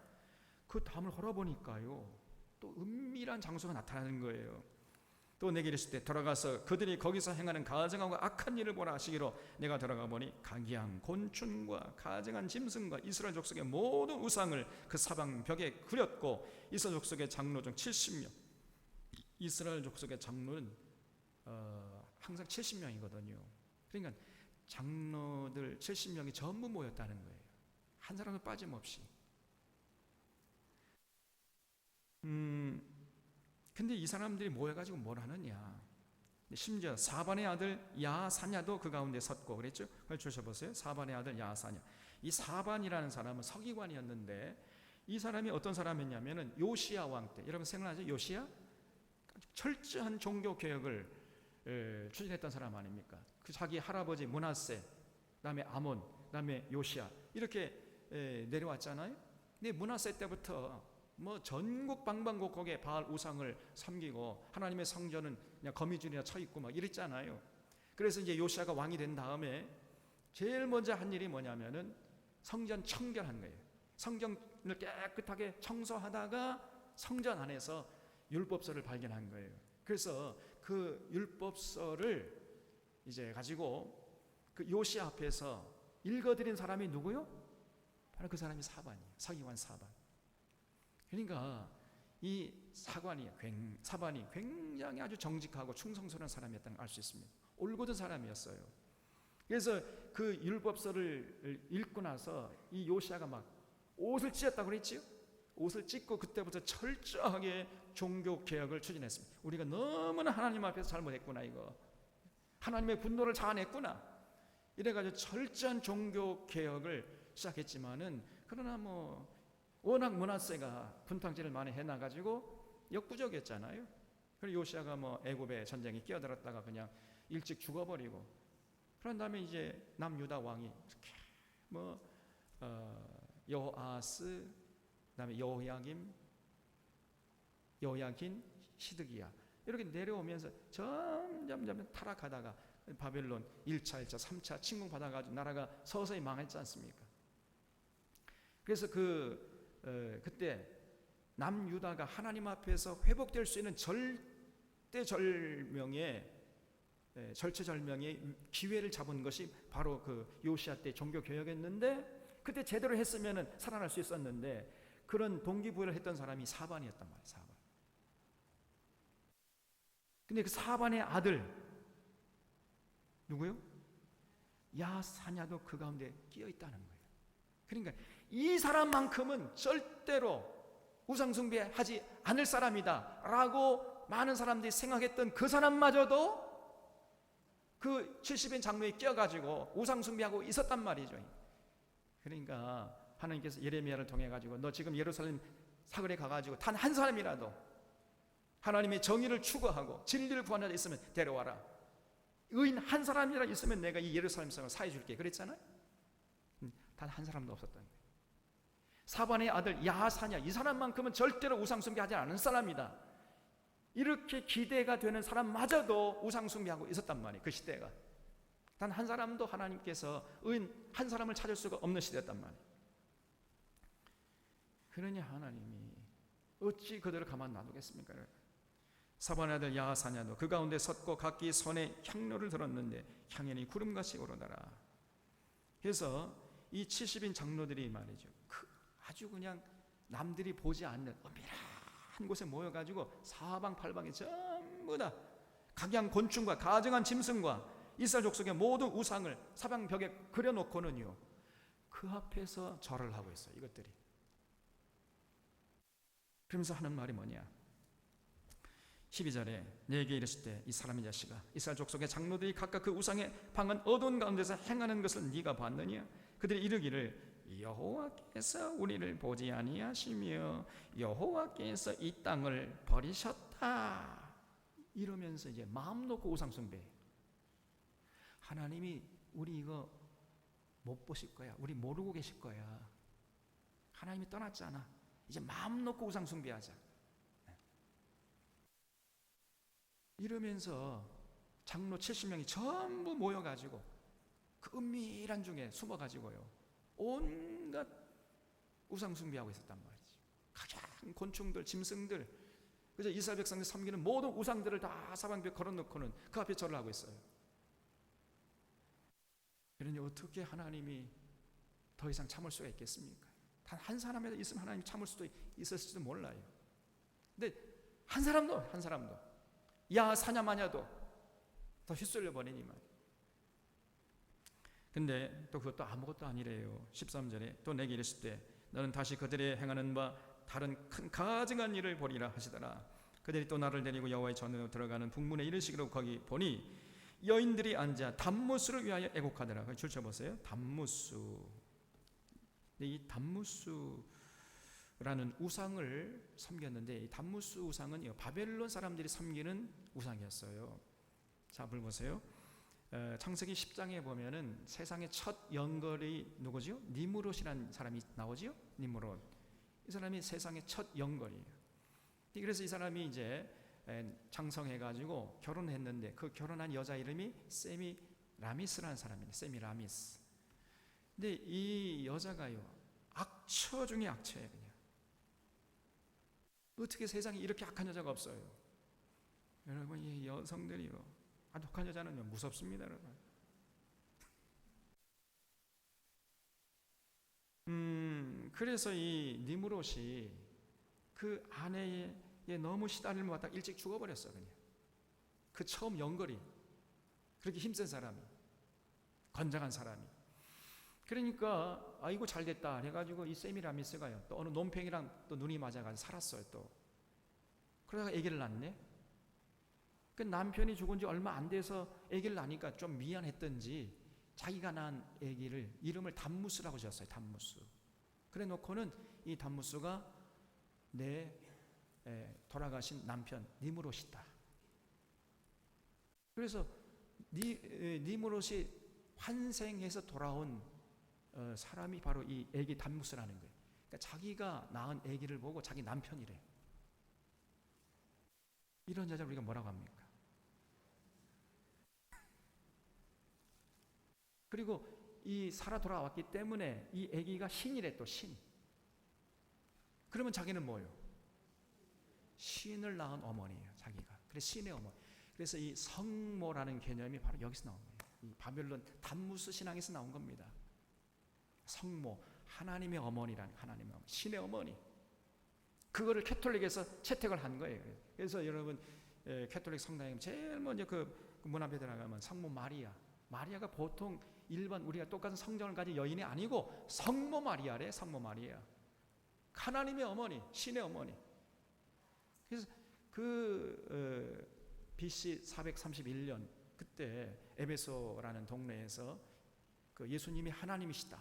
Speaker 1: 그 담을 헐어보니까요 또 은밀한 장소가 나타나는 거예요. 또 내게 이르실 때 돌아가서 그들이 거기서 행하는 가증하고 악한 일을 보라 하시기로 내가 들어가 보니 가기양 곤충과 가증한 짐승과 이스라엘 족속의 모든 우상을 그 사방 벽에 그렸고 이스라엘 족속의 장로 중 70명 이스라엘 족속의 장로는 항상 70명이거든요. 그러니까 장로들 70명이 전부 모였다는 거예요. 한 사람도 빠짐없이. 근데 이 사람들이 모여가지고 뭘 하느냐. 심지어 사반의 아들 야사냐도 그 가운데 섰고 그랬죠. 그걸 주셔보세요. 사반의 아들 야사냐. 이 사반이라는 사람은 서기관이었는데 이 사람이 어떤 사람이었냐면은 요시야 왕 때, 여러분 생각나죠? 요시야? 철저한 종교 개혁을 추진했던 사람 아닙니까? 그 자기 할아버지 므낫세, 그다음에 아몬, 그다음에 요시야 이렇게 내려왔잖아요. 근데 므낫세 때부터 뭐 전국 방방곡곡에 바알 우상을 섬기고 하나님의 성전은 그냥 거미줄이나 쳐 있고 막 이랬잖아요. 그래서 이제 요시야가 왕이 된 다음에 제일 먼저 한 일이 뭐냐면은 성전 청결한 거예요. 성전을 깨끗하게 청소하다가 성전 안에서 율법서를 발견한 거예요. 그래서 그 율법서를 이제 가지고 그 요시야 앞에서 읽어드린 사람이 누구요? 바로 그 사람이 사반이에요. 서기관 사반. 그러니까 이 사반이 굉장히 아주 정직하고 충성스러운 사람이었다는 걸 알 수 있습니다. 올곧은 사람이었어요. 그래서 그 율법서를 읽고 나서 이 요시야가 막 옷을 찢었다고 그랬지요? 옷을 찢고 그때부터 철저하게 종교 개혁을 추진했습니다. 우리가 너무나 하나님 앞에서 잘못했구나 이거. 하나님의 분노를 자아냈구나. 이래가지고 철저한 종교 개혁을 시작했지만은 그러나 뭐 워낙 므낫세가 분탕질을 많이 해놔가지고 역부족이었잖아요. 그리고 요시야가 뭐 애굽의 전쟁에 끼어들었다가 그냥 일찍 죽어버리고 그런 다음에 이제 남유다 왕이 이렇게 뭐 여호아스, 그다음에 여호야긴, 시드기야 이렇게 내려오면서 점점 타락하다가 바벨론 1차, 2차, 3차 침공받아가지고 나라가 서서히 망했지 않습니까? 그래서 그때 남유다가 하나님 앞에서 회복될 수 있는 절체절명의 기회를 잡은 것이 바로 그 요시야 때 종교 개혁이었는데, 그때 제대로 했으면 살아날 수 있었는데, 그런 동기부여를 했던 사람이 사반이었단 말이에요. 사반. 근데 그 사반의 아들 누구요? 야사냐도 그 가운데 끼어 있다는 거예요. 그러니까 이 사람만큼은 절대로 우상숭배하지 않을 사람이다 라고 많은 사람들이 생각했던 그 사람마저도 그 70인 장로에 끼어가지고 우상숭배하고 있었단 말이죠. 그러니까 하나님께서 예레미야를 통해 가지고 너 지금 예루살렘 사거리에 가가지고 단 한 사람이라도 하나님의 정의를 추구하고 진리를 구하는 자 있으면 데려와라. 의인 한 사람이라 있으면 내가 이 예루살렘 성을 사해 줄게 그랬잖아요. 단 한 사람도 없었던 거예요. 사반의 아들 야사냐, 이 사람만큼은 절대로 우상숭배하지 않은 사람이다. 이렇게 기대가 되는 사람마저도 우상숭배하고 있었단 말이에요. 그 시대가 단 한 사람도 하나님께서 의인 한 사람을 찾을 수가 없는 시대였단 말이에요. 그러니 하나님이 어찌 그들을 가만 놔두겠습니까? 사반의 아들 야사냐도 그 가운데 섰고 각기 손에 향로를 들었는데 향연이 구름같이 오르더라. 그래서 이 70인 장로들이 말이죠, 아주 그냥 남들이 보지 않는 은밀한 곳에 모여가지고 사방팔방에 전부 다 각양 곤충과 가증한 짐승과 이스라엘 족속의 모든 우상을 사방벽에 그려놓고는요, 그 앞에서 절을 하고 있어요. 이것들이. 그러면서 하는 말이 뭐냐? 12절에 내게 이르실 때 이 사람의 자식아, 이스라엘 족속의 장로들이 각각 그 우상의 방은 어두운 가운데서 행하는 것을 네가 봤느냐? 그들이 이르기를 여호와께서 우리를 보지 아니하시며 여호와께서 이 땅을 버리셨다. 이러면서 이제 마음 놓고 우상 숭배. 하나님이 우리 이거 못 보실 거야. 우리 모르고 계실 거야. 하나님이 떠났잖아. 이제 마음 놓고 우상 숭배하자. 이러면서 장로 70명이 전부 모여가지고 그 은밀한 중에 숨어가지고요, 온갖 우상 숭배하고 있었단 말이지. 가장 곤충들, 짐승들, 그래서 이스라엘 백성들이 섬기는 모든 우상들을 다 사방벽에 걸어놓고는 그 앞에 절을 하고 있어요. 그러니 어떻게 하나님이 더 이상 참을 수가 있겠습니까? 단 한 사람이라도 있으면 하나님 참을 수도 있었을지도 몰라요. 근데 한 사람도 야사냐마냐도 더 휘둘려 버리니 말이에요. 근데 또 그것도 아무것도 아니래요. 13절에 또 내게 이르실 때 너는 다시 그들의 행하는 바 다른 큰 가증한 일을 보리라 하시더라. 그들이 또 나를 데리고 여호와의 전으로 들어가는 북문에 이르시기로 거기 보니 여인들이 앉아 단무스를 위하여 애곡하더라. 줄쳐보세요. 단무스. 이 단무스라는 우상을 섬겼는데, 이 단무스 우상은 바벨론 사람들이 섬기는 우상이었어요. 자, 불 보세요. 창세기 10장에 보면은 세상의 첫 영걸이 누구죠? 니므롯이라는 사람이 나오죠. 니므롯. 이 사람이 세상의 첫 영걸이에요. 그래서 이 사람이 이제 장성해가지고 결혼했는데 그 결혼한 여자 이름이 세미라미스라는 사람이에요. 세미라미스. 근데 이 여자가요, 악처 중에 악처예요. 그냥 어떻게 세상에 이렇게 악한 여자가 없어요. 여러분, 이 여성들이요, 독한 여자는 무섭습니다, 여러분. 그래서 이 니므롯이 그 아내에 너무 시달림을 받다가 일찍 죽어버렸어. 그냥 그 처음 영걸이, 그렇게 힘센 사람이, 건장한 사람이. 그러니까 아이고 잘됐다 해가지고 이 세미라미스가요, 또 어느 논팽이랑 또 눈이 맞아가지고 살았어요. 또 그러다가 아기를 낳네. 그 남편이 죽은 지 얼마 안 돼서 아기를 낳으니까 좀 미안했던지 자기가 낳은 아기를 이름을 단무스라고 지었어요. 단무스. 그래 놓고는 이 단무스가 내 돌아가신 남편 니므롯이다. 그래서 니므롯이 환생해서 돌아온 사람이 바로 이 아기 단무스라는 거예요. 그러니까 자기가 낳은 아기를 보고 자기 남편이래. 이런 여자를 우리가 뭐라고 합니까? 그리고 이 살아 돌아왔기 때문에 이 아기가 신이래. 또 신. 그러면 자기는 뭐예요? 신을 낳은 어머니예요, 자기가. 그래서 신의 어머니. 그래서 이 성모라는 개념이 바로 여기서 나온 거예요. 이 바벨론 단무스 신앙에서 나온 겁니다. 성모, 하나님의 어머니라는, 하나님의 어머니, 신의 어머니. 그거를 캐톨릭에서 채택을 한 거예요. 그래서 여러분 캐톨릭 성당에 제일 먼저 그 문 앞에 들어가면 성모 마리아. 마리아가 보통 일반 우리가 똑같은 성정을 가진 여인이 아니고 성모 마리아래. 성모 마리아. 하나님의 어머니, 신의 어머니. 그래서 BC 431년 그때 에베소라는 동네에서 그 예수님이 하나님이시다.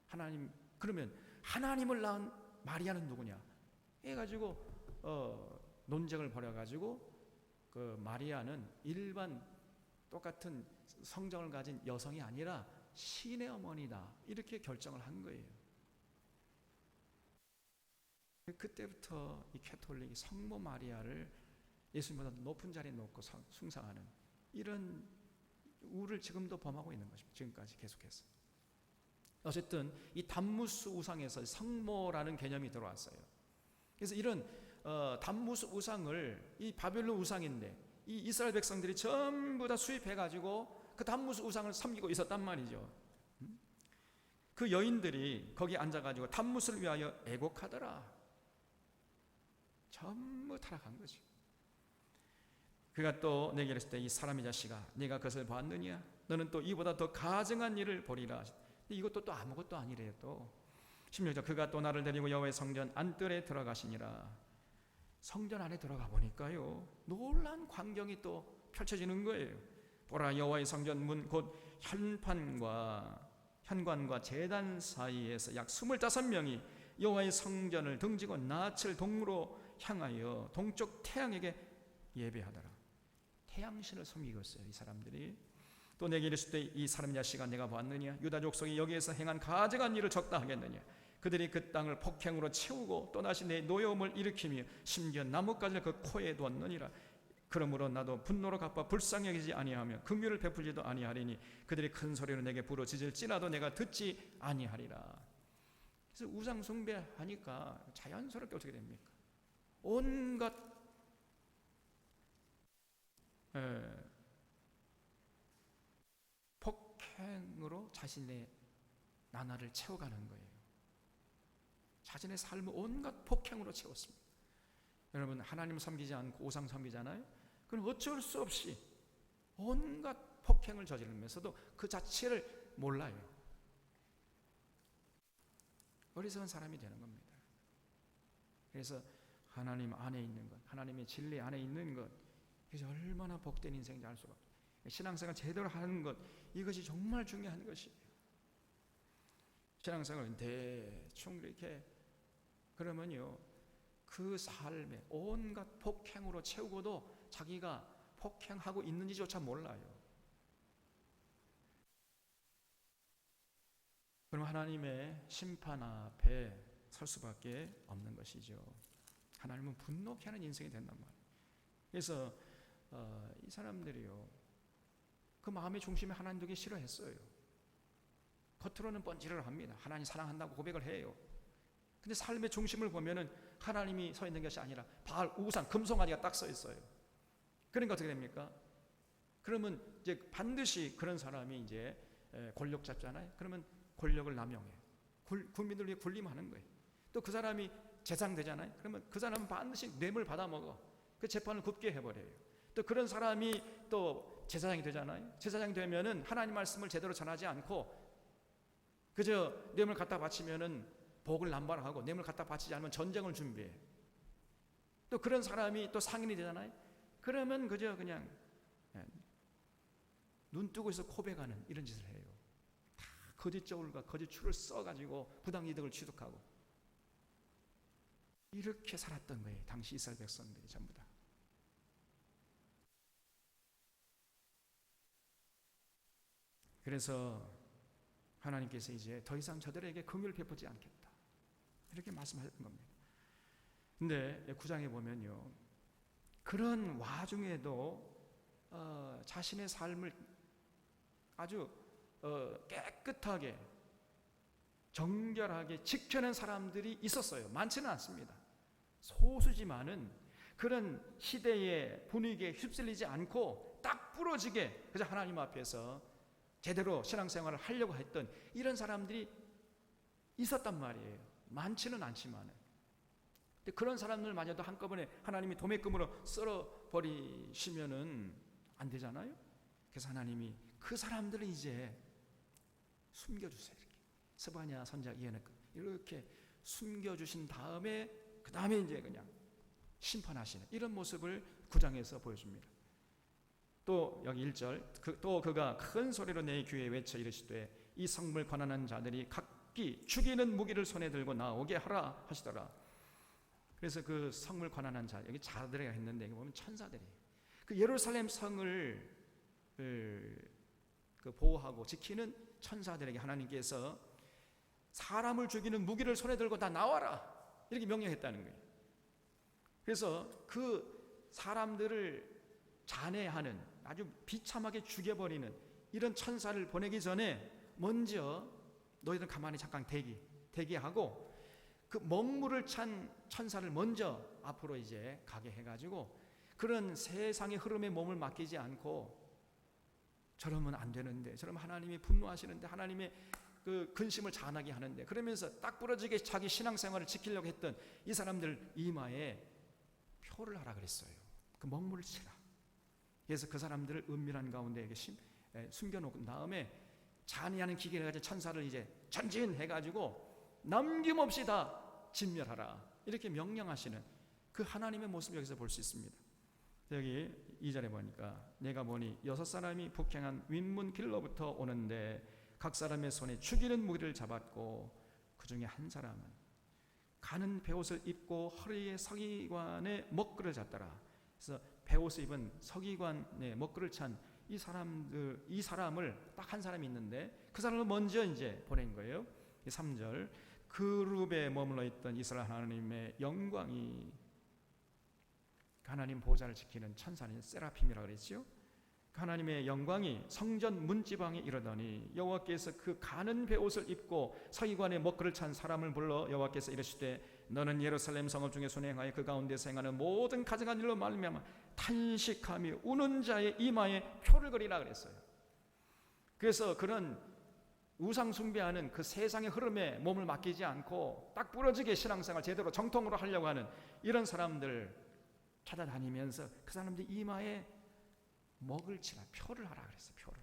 Speaker 1: 하나님, 그러면 하나님을 낳은 마리아는 누구냐? 해가지고 논쟁을 벌여가지고 그 마리아는 일반 똑같은 성정을 가진 여성이 아니라 신의 어머니다. 이렇게 결정을 한 거예요. 그때부터 이 캐톨릭이 성모 마리아를 예수님보다 높은 자리에 놓고 숭상하는 이런 우를 지금도 범하고 있는 것입니다. 지금까지 계속해서. 어쨌든 이 단무스 우상에서 성모라는 개념이 들어왔어요. 그래서 이런 단무스 우상을, 이 바벨론 우상인데 이 이스라엘 백성들이 전부 다 수입해가지고 그 단무스 우상을 섬기고 있었단 말이죠. 그 여인들이 거기 앉아가지고 단무스를 위하여 애곡하더라. 전부 타락한 거지. 그가 또 내게 이랬을 때, 이 사람의 자식아, 네가 그것을 보았느냐? 너는 또 이보다 더 가증한 일을 보리라. 이것도 또 아무것도 아니래요. 또 16절, 그가 또 나를 데리고 여호와의 성전 안뜰에 들어가시니라. 성전 안에 들어가 보니까요, 놀란 광경이 또 펼쳐지는 거예요. 보라, 여호와의 성전 문 곧 현관과 제단 사이에서 약 25명이 여호와의 성전을 등지고 낯을 동으로 향하여 동쪽 태양에게 예배하더라. 태양신을 섬기고 있어요, 이 사람들이. 또 내게 이르실 때, 이 사람의 자식아, 내가 보았느냐? 유다 족속이 여기에서 행한 가증한 일을 적다 하겠느냐? 그들이 그 땅을 폭행으로 채우고 또다시 내 노여움을 일으키며 심지어 나뭇가지를 그 코에 두었느니라. 그러므로 나도 분노로 갚아 불쌍히 여기지 아니하며 긍휼을 베풀지도 아니하리니 그들이 큰 소리로 내게 부르짖을지라도 내가 듣지 아니하리라. 그래서 우상 숭배하니까 자연스럽게 어떻게 됩니까? 온갖 폭행으로 자신의 나날을 채워가는 거예요. 자신의 삶을 온갖 폭행으로 채웠습니다. 여러분, 하나님 섬기지 않고 우상 섬기잖아요. 그럼 어쩔 수 없이 온갖 폭행을 저지르면서도 그 자체를 몰라요. 어리석은 사람이 되는 겁니다. 그래서 하나님 안에 있는 것, 하나님의 진리 안에 있는 것, 이것이 얼마나 복된 인생인지 알 수가 없어요. 신앙생활 제대로 하는 것, 이것이 정말 중요한 것이에요. 신앙생활은 대충 이렇게 그러면요, 그 삶에 온갖 폭행으로 채우고도 자기가 폭행하고 있는지조차 몰라요. 그럼 하나님의 심판 앞에 설 수밖에 없는 것이죠. 하나님은 분노케 하는 인생이 된단 말이에요. 그래서 이 사람들이요, 그 마음의 중심에 하나님 두기 싫어했어요. 겉으로는 번지를 합니다. 하나님 사랑한다고 고백을 해요. 근데 삶의 중심을 보면은 하나님이 서 있는 것이 아니라 바알, 우상, 금송아지가 딱 서 있어요. 그러니까 어떻게 됩니까? 그러면 이제 반드시 그런 사람이 이제 권력 잡잖아요. 그러면 권력을 남용해. 국민들 위해 군림하는 거예요. 또 그 사람이 재상 되잖아요. 그러면 그 사람은 반드시 뇌물 받아먹어. 그 재판을 굽게 해버려요. 또 그런 사람이 또 제사장이 되잖아요. 제사장이 되면은 하나님 말씀을 제대로 전하지 않고 그저 뇌물 갖다 바치면은 복을 남발하고 뇌물 갖다 바치지 않으면 전쟁을 준비해. 또 그런 사람이 또 상인이 되잖아요. 그러면 그저 그냥 눈 뜨고 있어 코백하는 이런 짓을 해요. 다 거짓 저울과 거짓 추를 써가지고 부당이득을 취득하고 이렇게 살았던 거예요. 당시 이스라엘 백성들이 전부 다. 그래서 하나님께서 이제 더 이상 저들에게 긍휼을 베푸지 않겠다, 이렇게 말씀하셨던 겁니다. 근데 9장에 보면요, 그런 와중에도 자신의 삶을 아주 깨끗하게 정결하게 지켜낸 사람들이 있었어요. 많지는 않습니다. 소수지만은 그런 시대의 분위기에 휩쓸리지 않고 딱 부러지게 그저 하나님 앞에서 제대로 신앙생활을 하려고 했던 이런 사람들이 있었단 말이에요. 많지는 않지만은. 근데 그런 사람들마저도 한꺼번에 하나님이 도매금으로 썰어버리시면은 안 되잖아요. 그래서 하나님이 그 사람들을 이제 숨겨주세요. 이렇게 스바냐 선지자 이해는 이렇게 숨겨주신 다음에 그 다음에 이제 그냥 심판하시는 이런 모습을 9장에서 보여줍니다. 또 여기 1절 또 그가 큰 소리로 내 귀에 외쳐 이르시되 이 성물 관한한 자들이 각기 죽이는 무기를 손에 들고 나오게 하라 하시더라. 그래서 그 성물 관한한 자 여기 자들이라 했는데 여기 보면 천사들이에요. 그 예루살렘 성을 그 보호하고 지키는 천사들에게 하나님께서 사람을 죽이는 무기를 손에 들고 다 나와라 이렇게 명령했다는 거예요. 그래서 그 사람들을 잔해하는 아주 비참하게 죽여버리는 이런 천사를 보내기 전에 먼저 너희들 가만히 잠깐 대기하고 그 먹물을 찬 천사를 먼저 앞으로 이제 가게 해가지고 그런 세상의 흐름에 몸을 맡기지 않고 저러면 안 되는데 저러면 하나님이 분노하시는데 하나님의 그 근심을 잔하게 하는데 그러면서 딱 부러지게 자기 신앙생활을 지키려고 했던 이 사람들 이마에 표를 하라 그랬어요. 그 먹물을 치라. 그래서 그 사람들을 은밀한 가운데 숨겨놓은 다음에 잔해하는 기계를 가지고 천사를 이제 전진해가지고 남김없이 다 진멸하라 이렇게 명령하시는 그 하나님의 모습을 여기서 볼 수 있습니다. 여기 2절에 보니까 내가 보니 6사람이 북향한 윗문 길로부터 오는데 각 사람의 손에 죽이는 무기를 잡았고 그 중에 한 사람은 가는 베옷을 입고 허리에 서기관의 먹구를 잤더라. 그래서 베옷을 입은 서기관의 먹구를 찬 이 사람을 딱 한 사람이 있는데 그 사람을 먼저 이제 보낸 거예요. 3절 그룹에 머물러 있던 이스라엘 하나님의 영광이 하나님 보좌를 지키는 천사는 세라핌이라고 그랬죠. 하나님의 영광이 성전 문지방에 이르더니 여호와께서 그 가는 베옷을 입고 서기관의 먹구를 찬 사람을 불러 여호와께서 이르시되 너는 예루살렘 성읍 중에 순행하여 그 가운데서 행하는 모든 가증한 일로 말미암아 탄식하며 우는 자의 이마에 표를 그리라 그랬어요. 그래서 그런 우상 숭배하는 그 세상의 흐름에 몸을 맡기지 않고 딱 부러지게 신앙생활 제대로 정통으로 하려고 하는 이런 사람들 찾아다니면서 그 사람들 이마에 먹을 치라 표를 하라 그랬어요. 표를.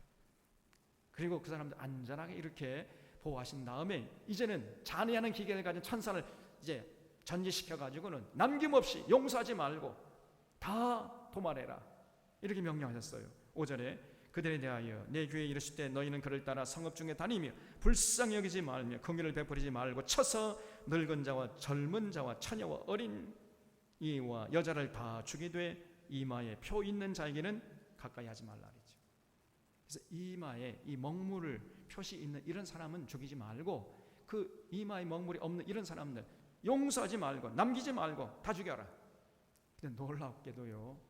Speaker 1: 그리고 그 사람들 안전하게 이렇게 보호하신 다음에 이제는 잔해하는 기계를 가진 천사를 이제 전지시켜 가지고는 남김없이 용서하지 말고 다 도말해라 이렇게 명령하셨어요. 5절에 그들에 대하여 내 귀에 이르실 때 너희는 그를 따라 성읍 중에 다니며 불쌍히 여기지 말며 긍휼을 베풀이지 말고 쳐서 늙은 자와 젊은 자와 처녀와 어린 이와 여자를 다 죽이되 이마에 표 있는 자에게는 가까이 하지 말라 그랬죠. 그래서 이마에 이 먹물을 표시 있는 이런 사람은 죽이지 말고 그 이마에 먹물이 없는 이런 사람들 용서하지 말고 남기지 말고 다 죽여라. 근데 놀랍게도요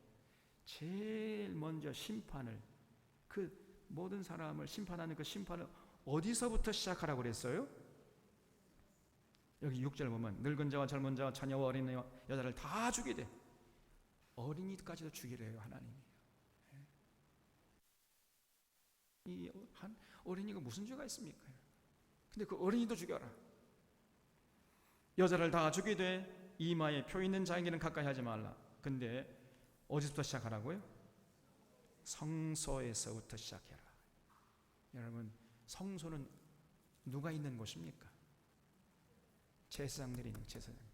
Speaker 1: 제일 먼저 심판을 그 모든 사람을 심판하는 그 심판을 어디서부터 시작하라고 그랬어요? 여기 6절 보면 늙은 자와 젊은 자와 처녀와 어린 여자를 다 죽이되 어린이까지도 죽이래요 하나님이. 이 한 어린이가 무슨 죄가 있습니까? 근데 그 어린이도 죽여라. 여자를 다 죽이되 이마에 표 있는 자에게는 가까이 하지 말라. 근데 어디서부터 시작하라고요? 성소에서부터 시작해라. 여러분 성소는 누가 있는 곳입니까? 제사장들이 있는 제사장들.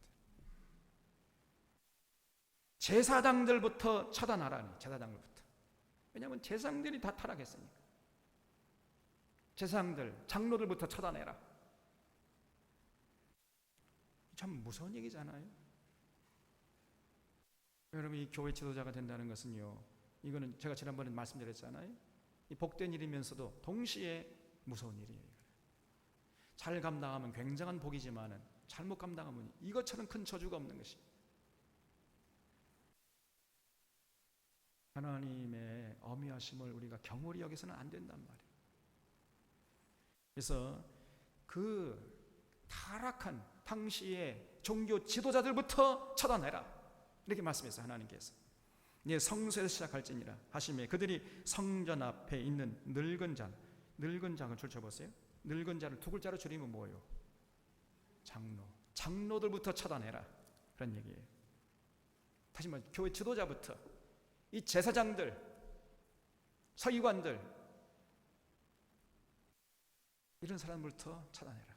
Speaker 1: 제사장들부터 처단하라니. 제사장들부터. 왜냐하면 제사장들이 다 타락했으니까. 제사장들, 장로들부터 처단해라. 참 무서운 얘기잖아요. 여러분 이 교회 지도자가 된다는 것은요, 이거는 제가 지난번에 말씀드렸잖아요. 이 복된 일이면서도 동시에 무서운 일이에요. 잘 감당하면 굉장한 복이지만은 잘못 감당하면 이것처럼 큰 저주가 없는 것이. 하나님의 어미하심을 우리가 경홀히 여기서는 안 된단 말이에요. 그래서 그 타락한 당시의 종교 지도자들부터 처단해라. 이렇게 말씀했어요. 하나님께서 네 성소에서 시작할지니라 하시며 그들이 성전 앞에 있는 늙은 자를 줄쳐보세요. 늙은 자를 두 글자로 줄이면 뭐예요? 장로들부터 차단해라, 그런 얘기예요. 다시 말해 교회 지도자부터, 이 제사장들, 서기관들, 이런 사람들부터 차단해라.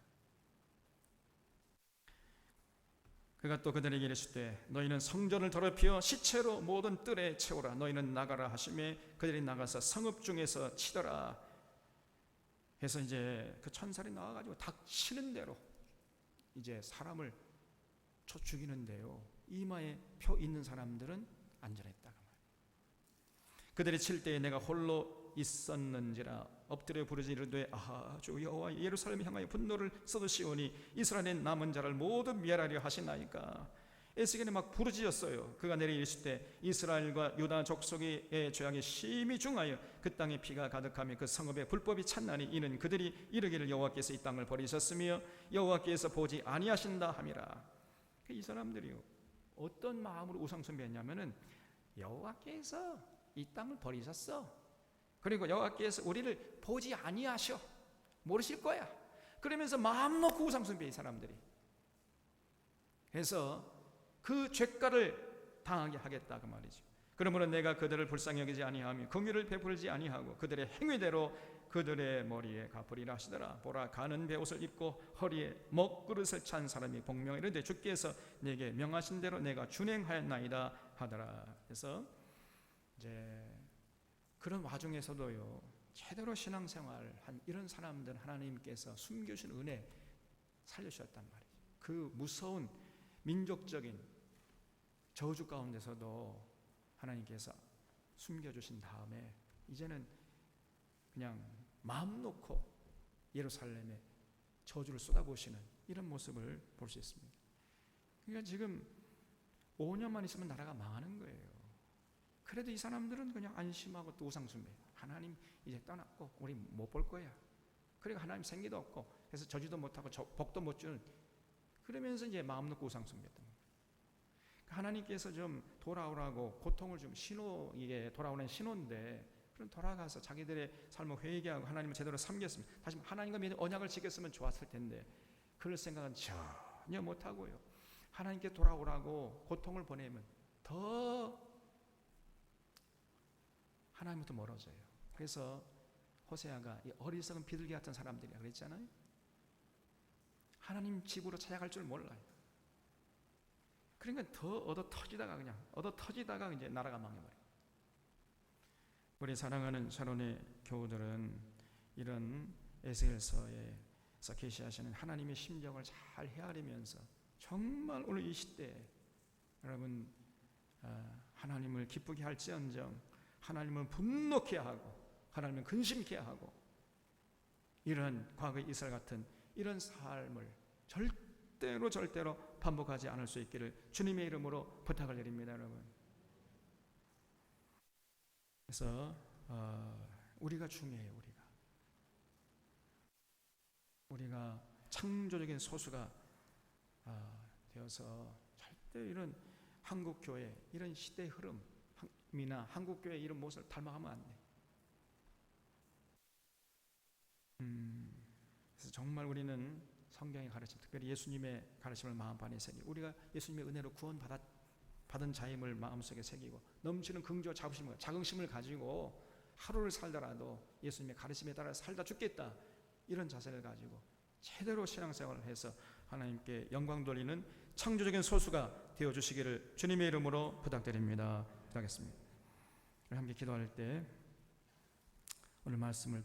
Speaker 1: 그가 또 그들에게 이르시되 너희는 성전을 더럽히어 시체로 모든 뜰에 채우라. 너희는 나가라 하시며 그들이 나가서 성읍 중에서 치더라 해서 이제 그 천사들이 나와가지고 닥치는 대로 이제 사람을 쳐 죽이는데요, 이마에 표 있는 사람들은 안전했다. 그들이 칠 때에 내가 홀로 있었는지라 엎드려 부르짖으니 이르되 아하 주 여호와 예루살렘 향하여 분노를 쏟으시오니 이스라엘의 남은 자를 모두 멸하려 하시나이까. 에스겔이 막 부르짖었어요. 그가 내려 이르실 때 이스라엘과 유다 족속의 죄악이 심히 중하여 그 땅에 피가 가득하며 그 성읍에 불법이 찼나니 이는 그들이 이르기를 여호와께서 이 땅을 버리셨으며 여호와께서 보지 아니하신다 함이라. 이 사람들이 어떤 마음으로 우상 숭배했냐면은 여호와께서 이 땅을 버리셨어. 그리고 여호와께서 우리를 보지 아니하셔. 모르실 거야. 그러면서 마음 놓고 우상 숭배해, 이 사람들이. 그래서 그 죄가를 당하게 하겠다, 그 말이죠. 그러므로 내가 그들을 불쌍히 여기지 아니하며 긍휼을 베풀지 아니하고 그들의 행위대로 그들의 머리에 갚으리라 하시더라. 보라, 가는 베옷을 입고 허리에 먹그릇을 찬 사람이 복명하여 이르되 주께서 내게 명하신 대로 내가 준행하였나이다 하더라. 그래서 이제 그런 와중에서도요, 제대로 신앙생활한 이런 사람들 하나님께서 숨겨주신 은혜 살려주셨단 말이에요. 그 무서운 민족적인 저주 가운데서도 하나님께서 숨겨주신 다음에 이제는 그냥 마음 놓고 예루살렘에 저주를 쏟아부으시는 이런 모습을 볼 수 있습니다. 그러니까 지금 5년만 있으면 나라가 망하는 거예요. 그래도 이 사람들은 그냥 안심하고 또 우상숭배. 하나님 이제 떠났고 우리 못 볼 거야. 그리고 하나님 생기도 없고 그래서 저주도 못하고 복도 못 주는, 그러면서 이제 마음 놓고 우상숭배했던 거예요. 하나님께서 좀 돌아오라고 고통을 좀 이게 돌아오는 신호인데, 그럼 돌아가서 자기들의 삶을 회개하고 하나님을 제대로 섬겼으면, 다시 하나님과 언약을 지켰으면 좋았을 텐데 그럴 생각은 전혀 못하고요, 하나님께 돌아오라고 고통을 보내면 더 하나님부터 멀어져요. 그래서 호세아가 이 어리석은 비둘기 같은 사람들이라 그랬잖아요. 하나님 집으로 찾아갈 줄 몰라요. 그러니까 더 얻어 터지다가 이제 나라가 망해버려요. 우리 사랑하는 샤론의 교우들은 이런 에스겔서에서 계시하시는 하나님의 심정을 잘 헤아리면서 정말 오늘 이 시대에 여러분 하나님을 기쁘게 할지언정 하나님을 분노케 하고 하나님을 근심케 하고 이런 과거 이스라엘 같은 이런 삶을 절대로 반복하지 않을 수 있기를 주님의 이름으로 부탁을 드립니다, 여러분. 그래서 우리가 중요해요. 우리가 창조적인 소수가 되어서 절대 이런 한국교회 이런 시대의 흐름이나 한국교회 이런 모습을 닮아가면 안 돼. 그래서 정말 우리는 성경의 가르침, 특별히 예수님의 가르침을 마음판에 새기고 우리가 예수님의 은혜로 구원받은 자임을 마음속에 새기고 넘치는 긍지와 자긍심을 가지고 하루를 살더라도 예수님의 가르침에 따라 살다 죽겠다, 이런 자세를 가지고 제대로 신앙생활을 해서 하나님께 영광 돌리는 창조적인 소수가 되어주시기를 주님의 이름으로 부탁드립니다. 기도하겠습니다. 함께 기도할 때 오늘 말씀을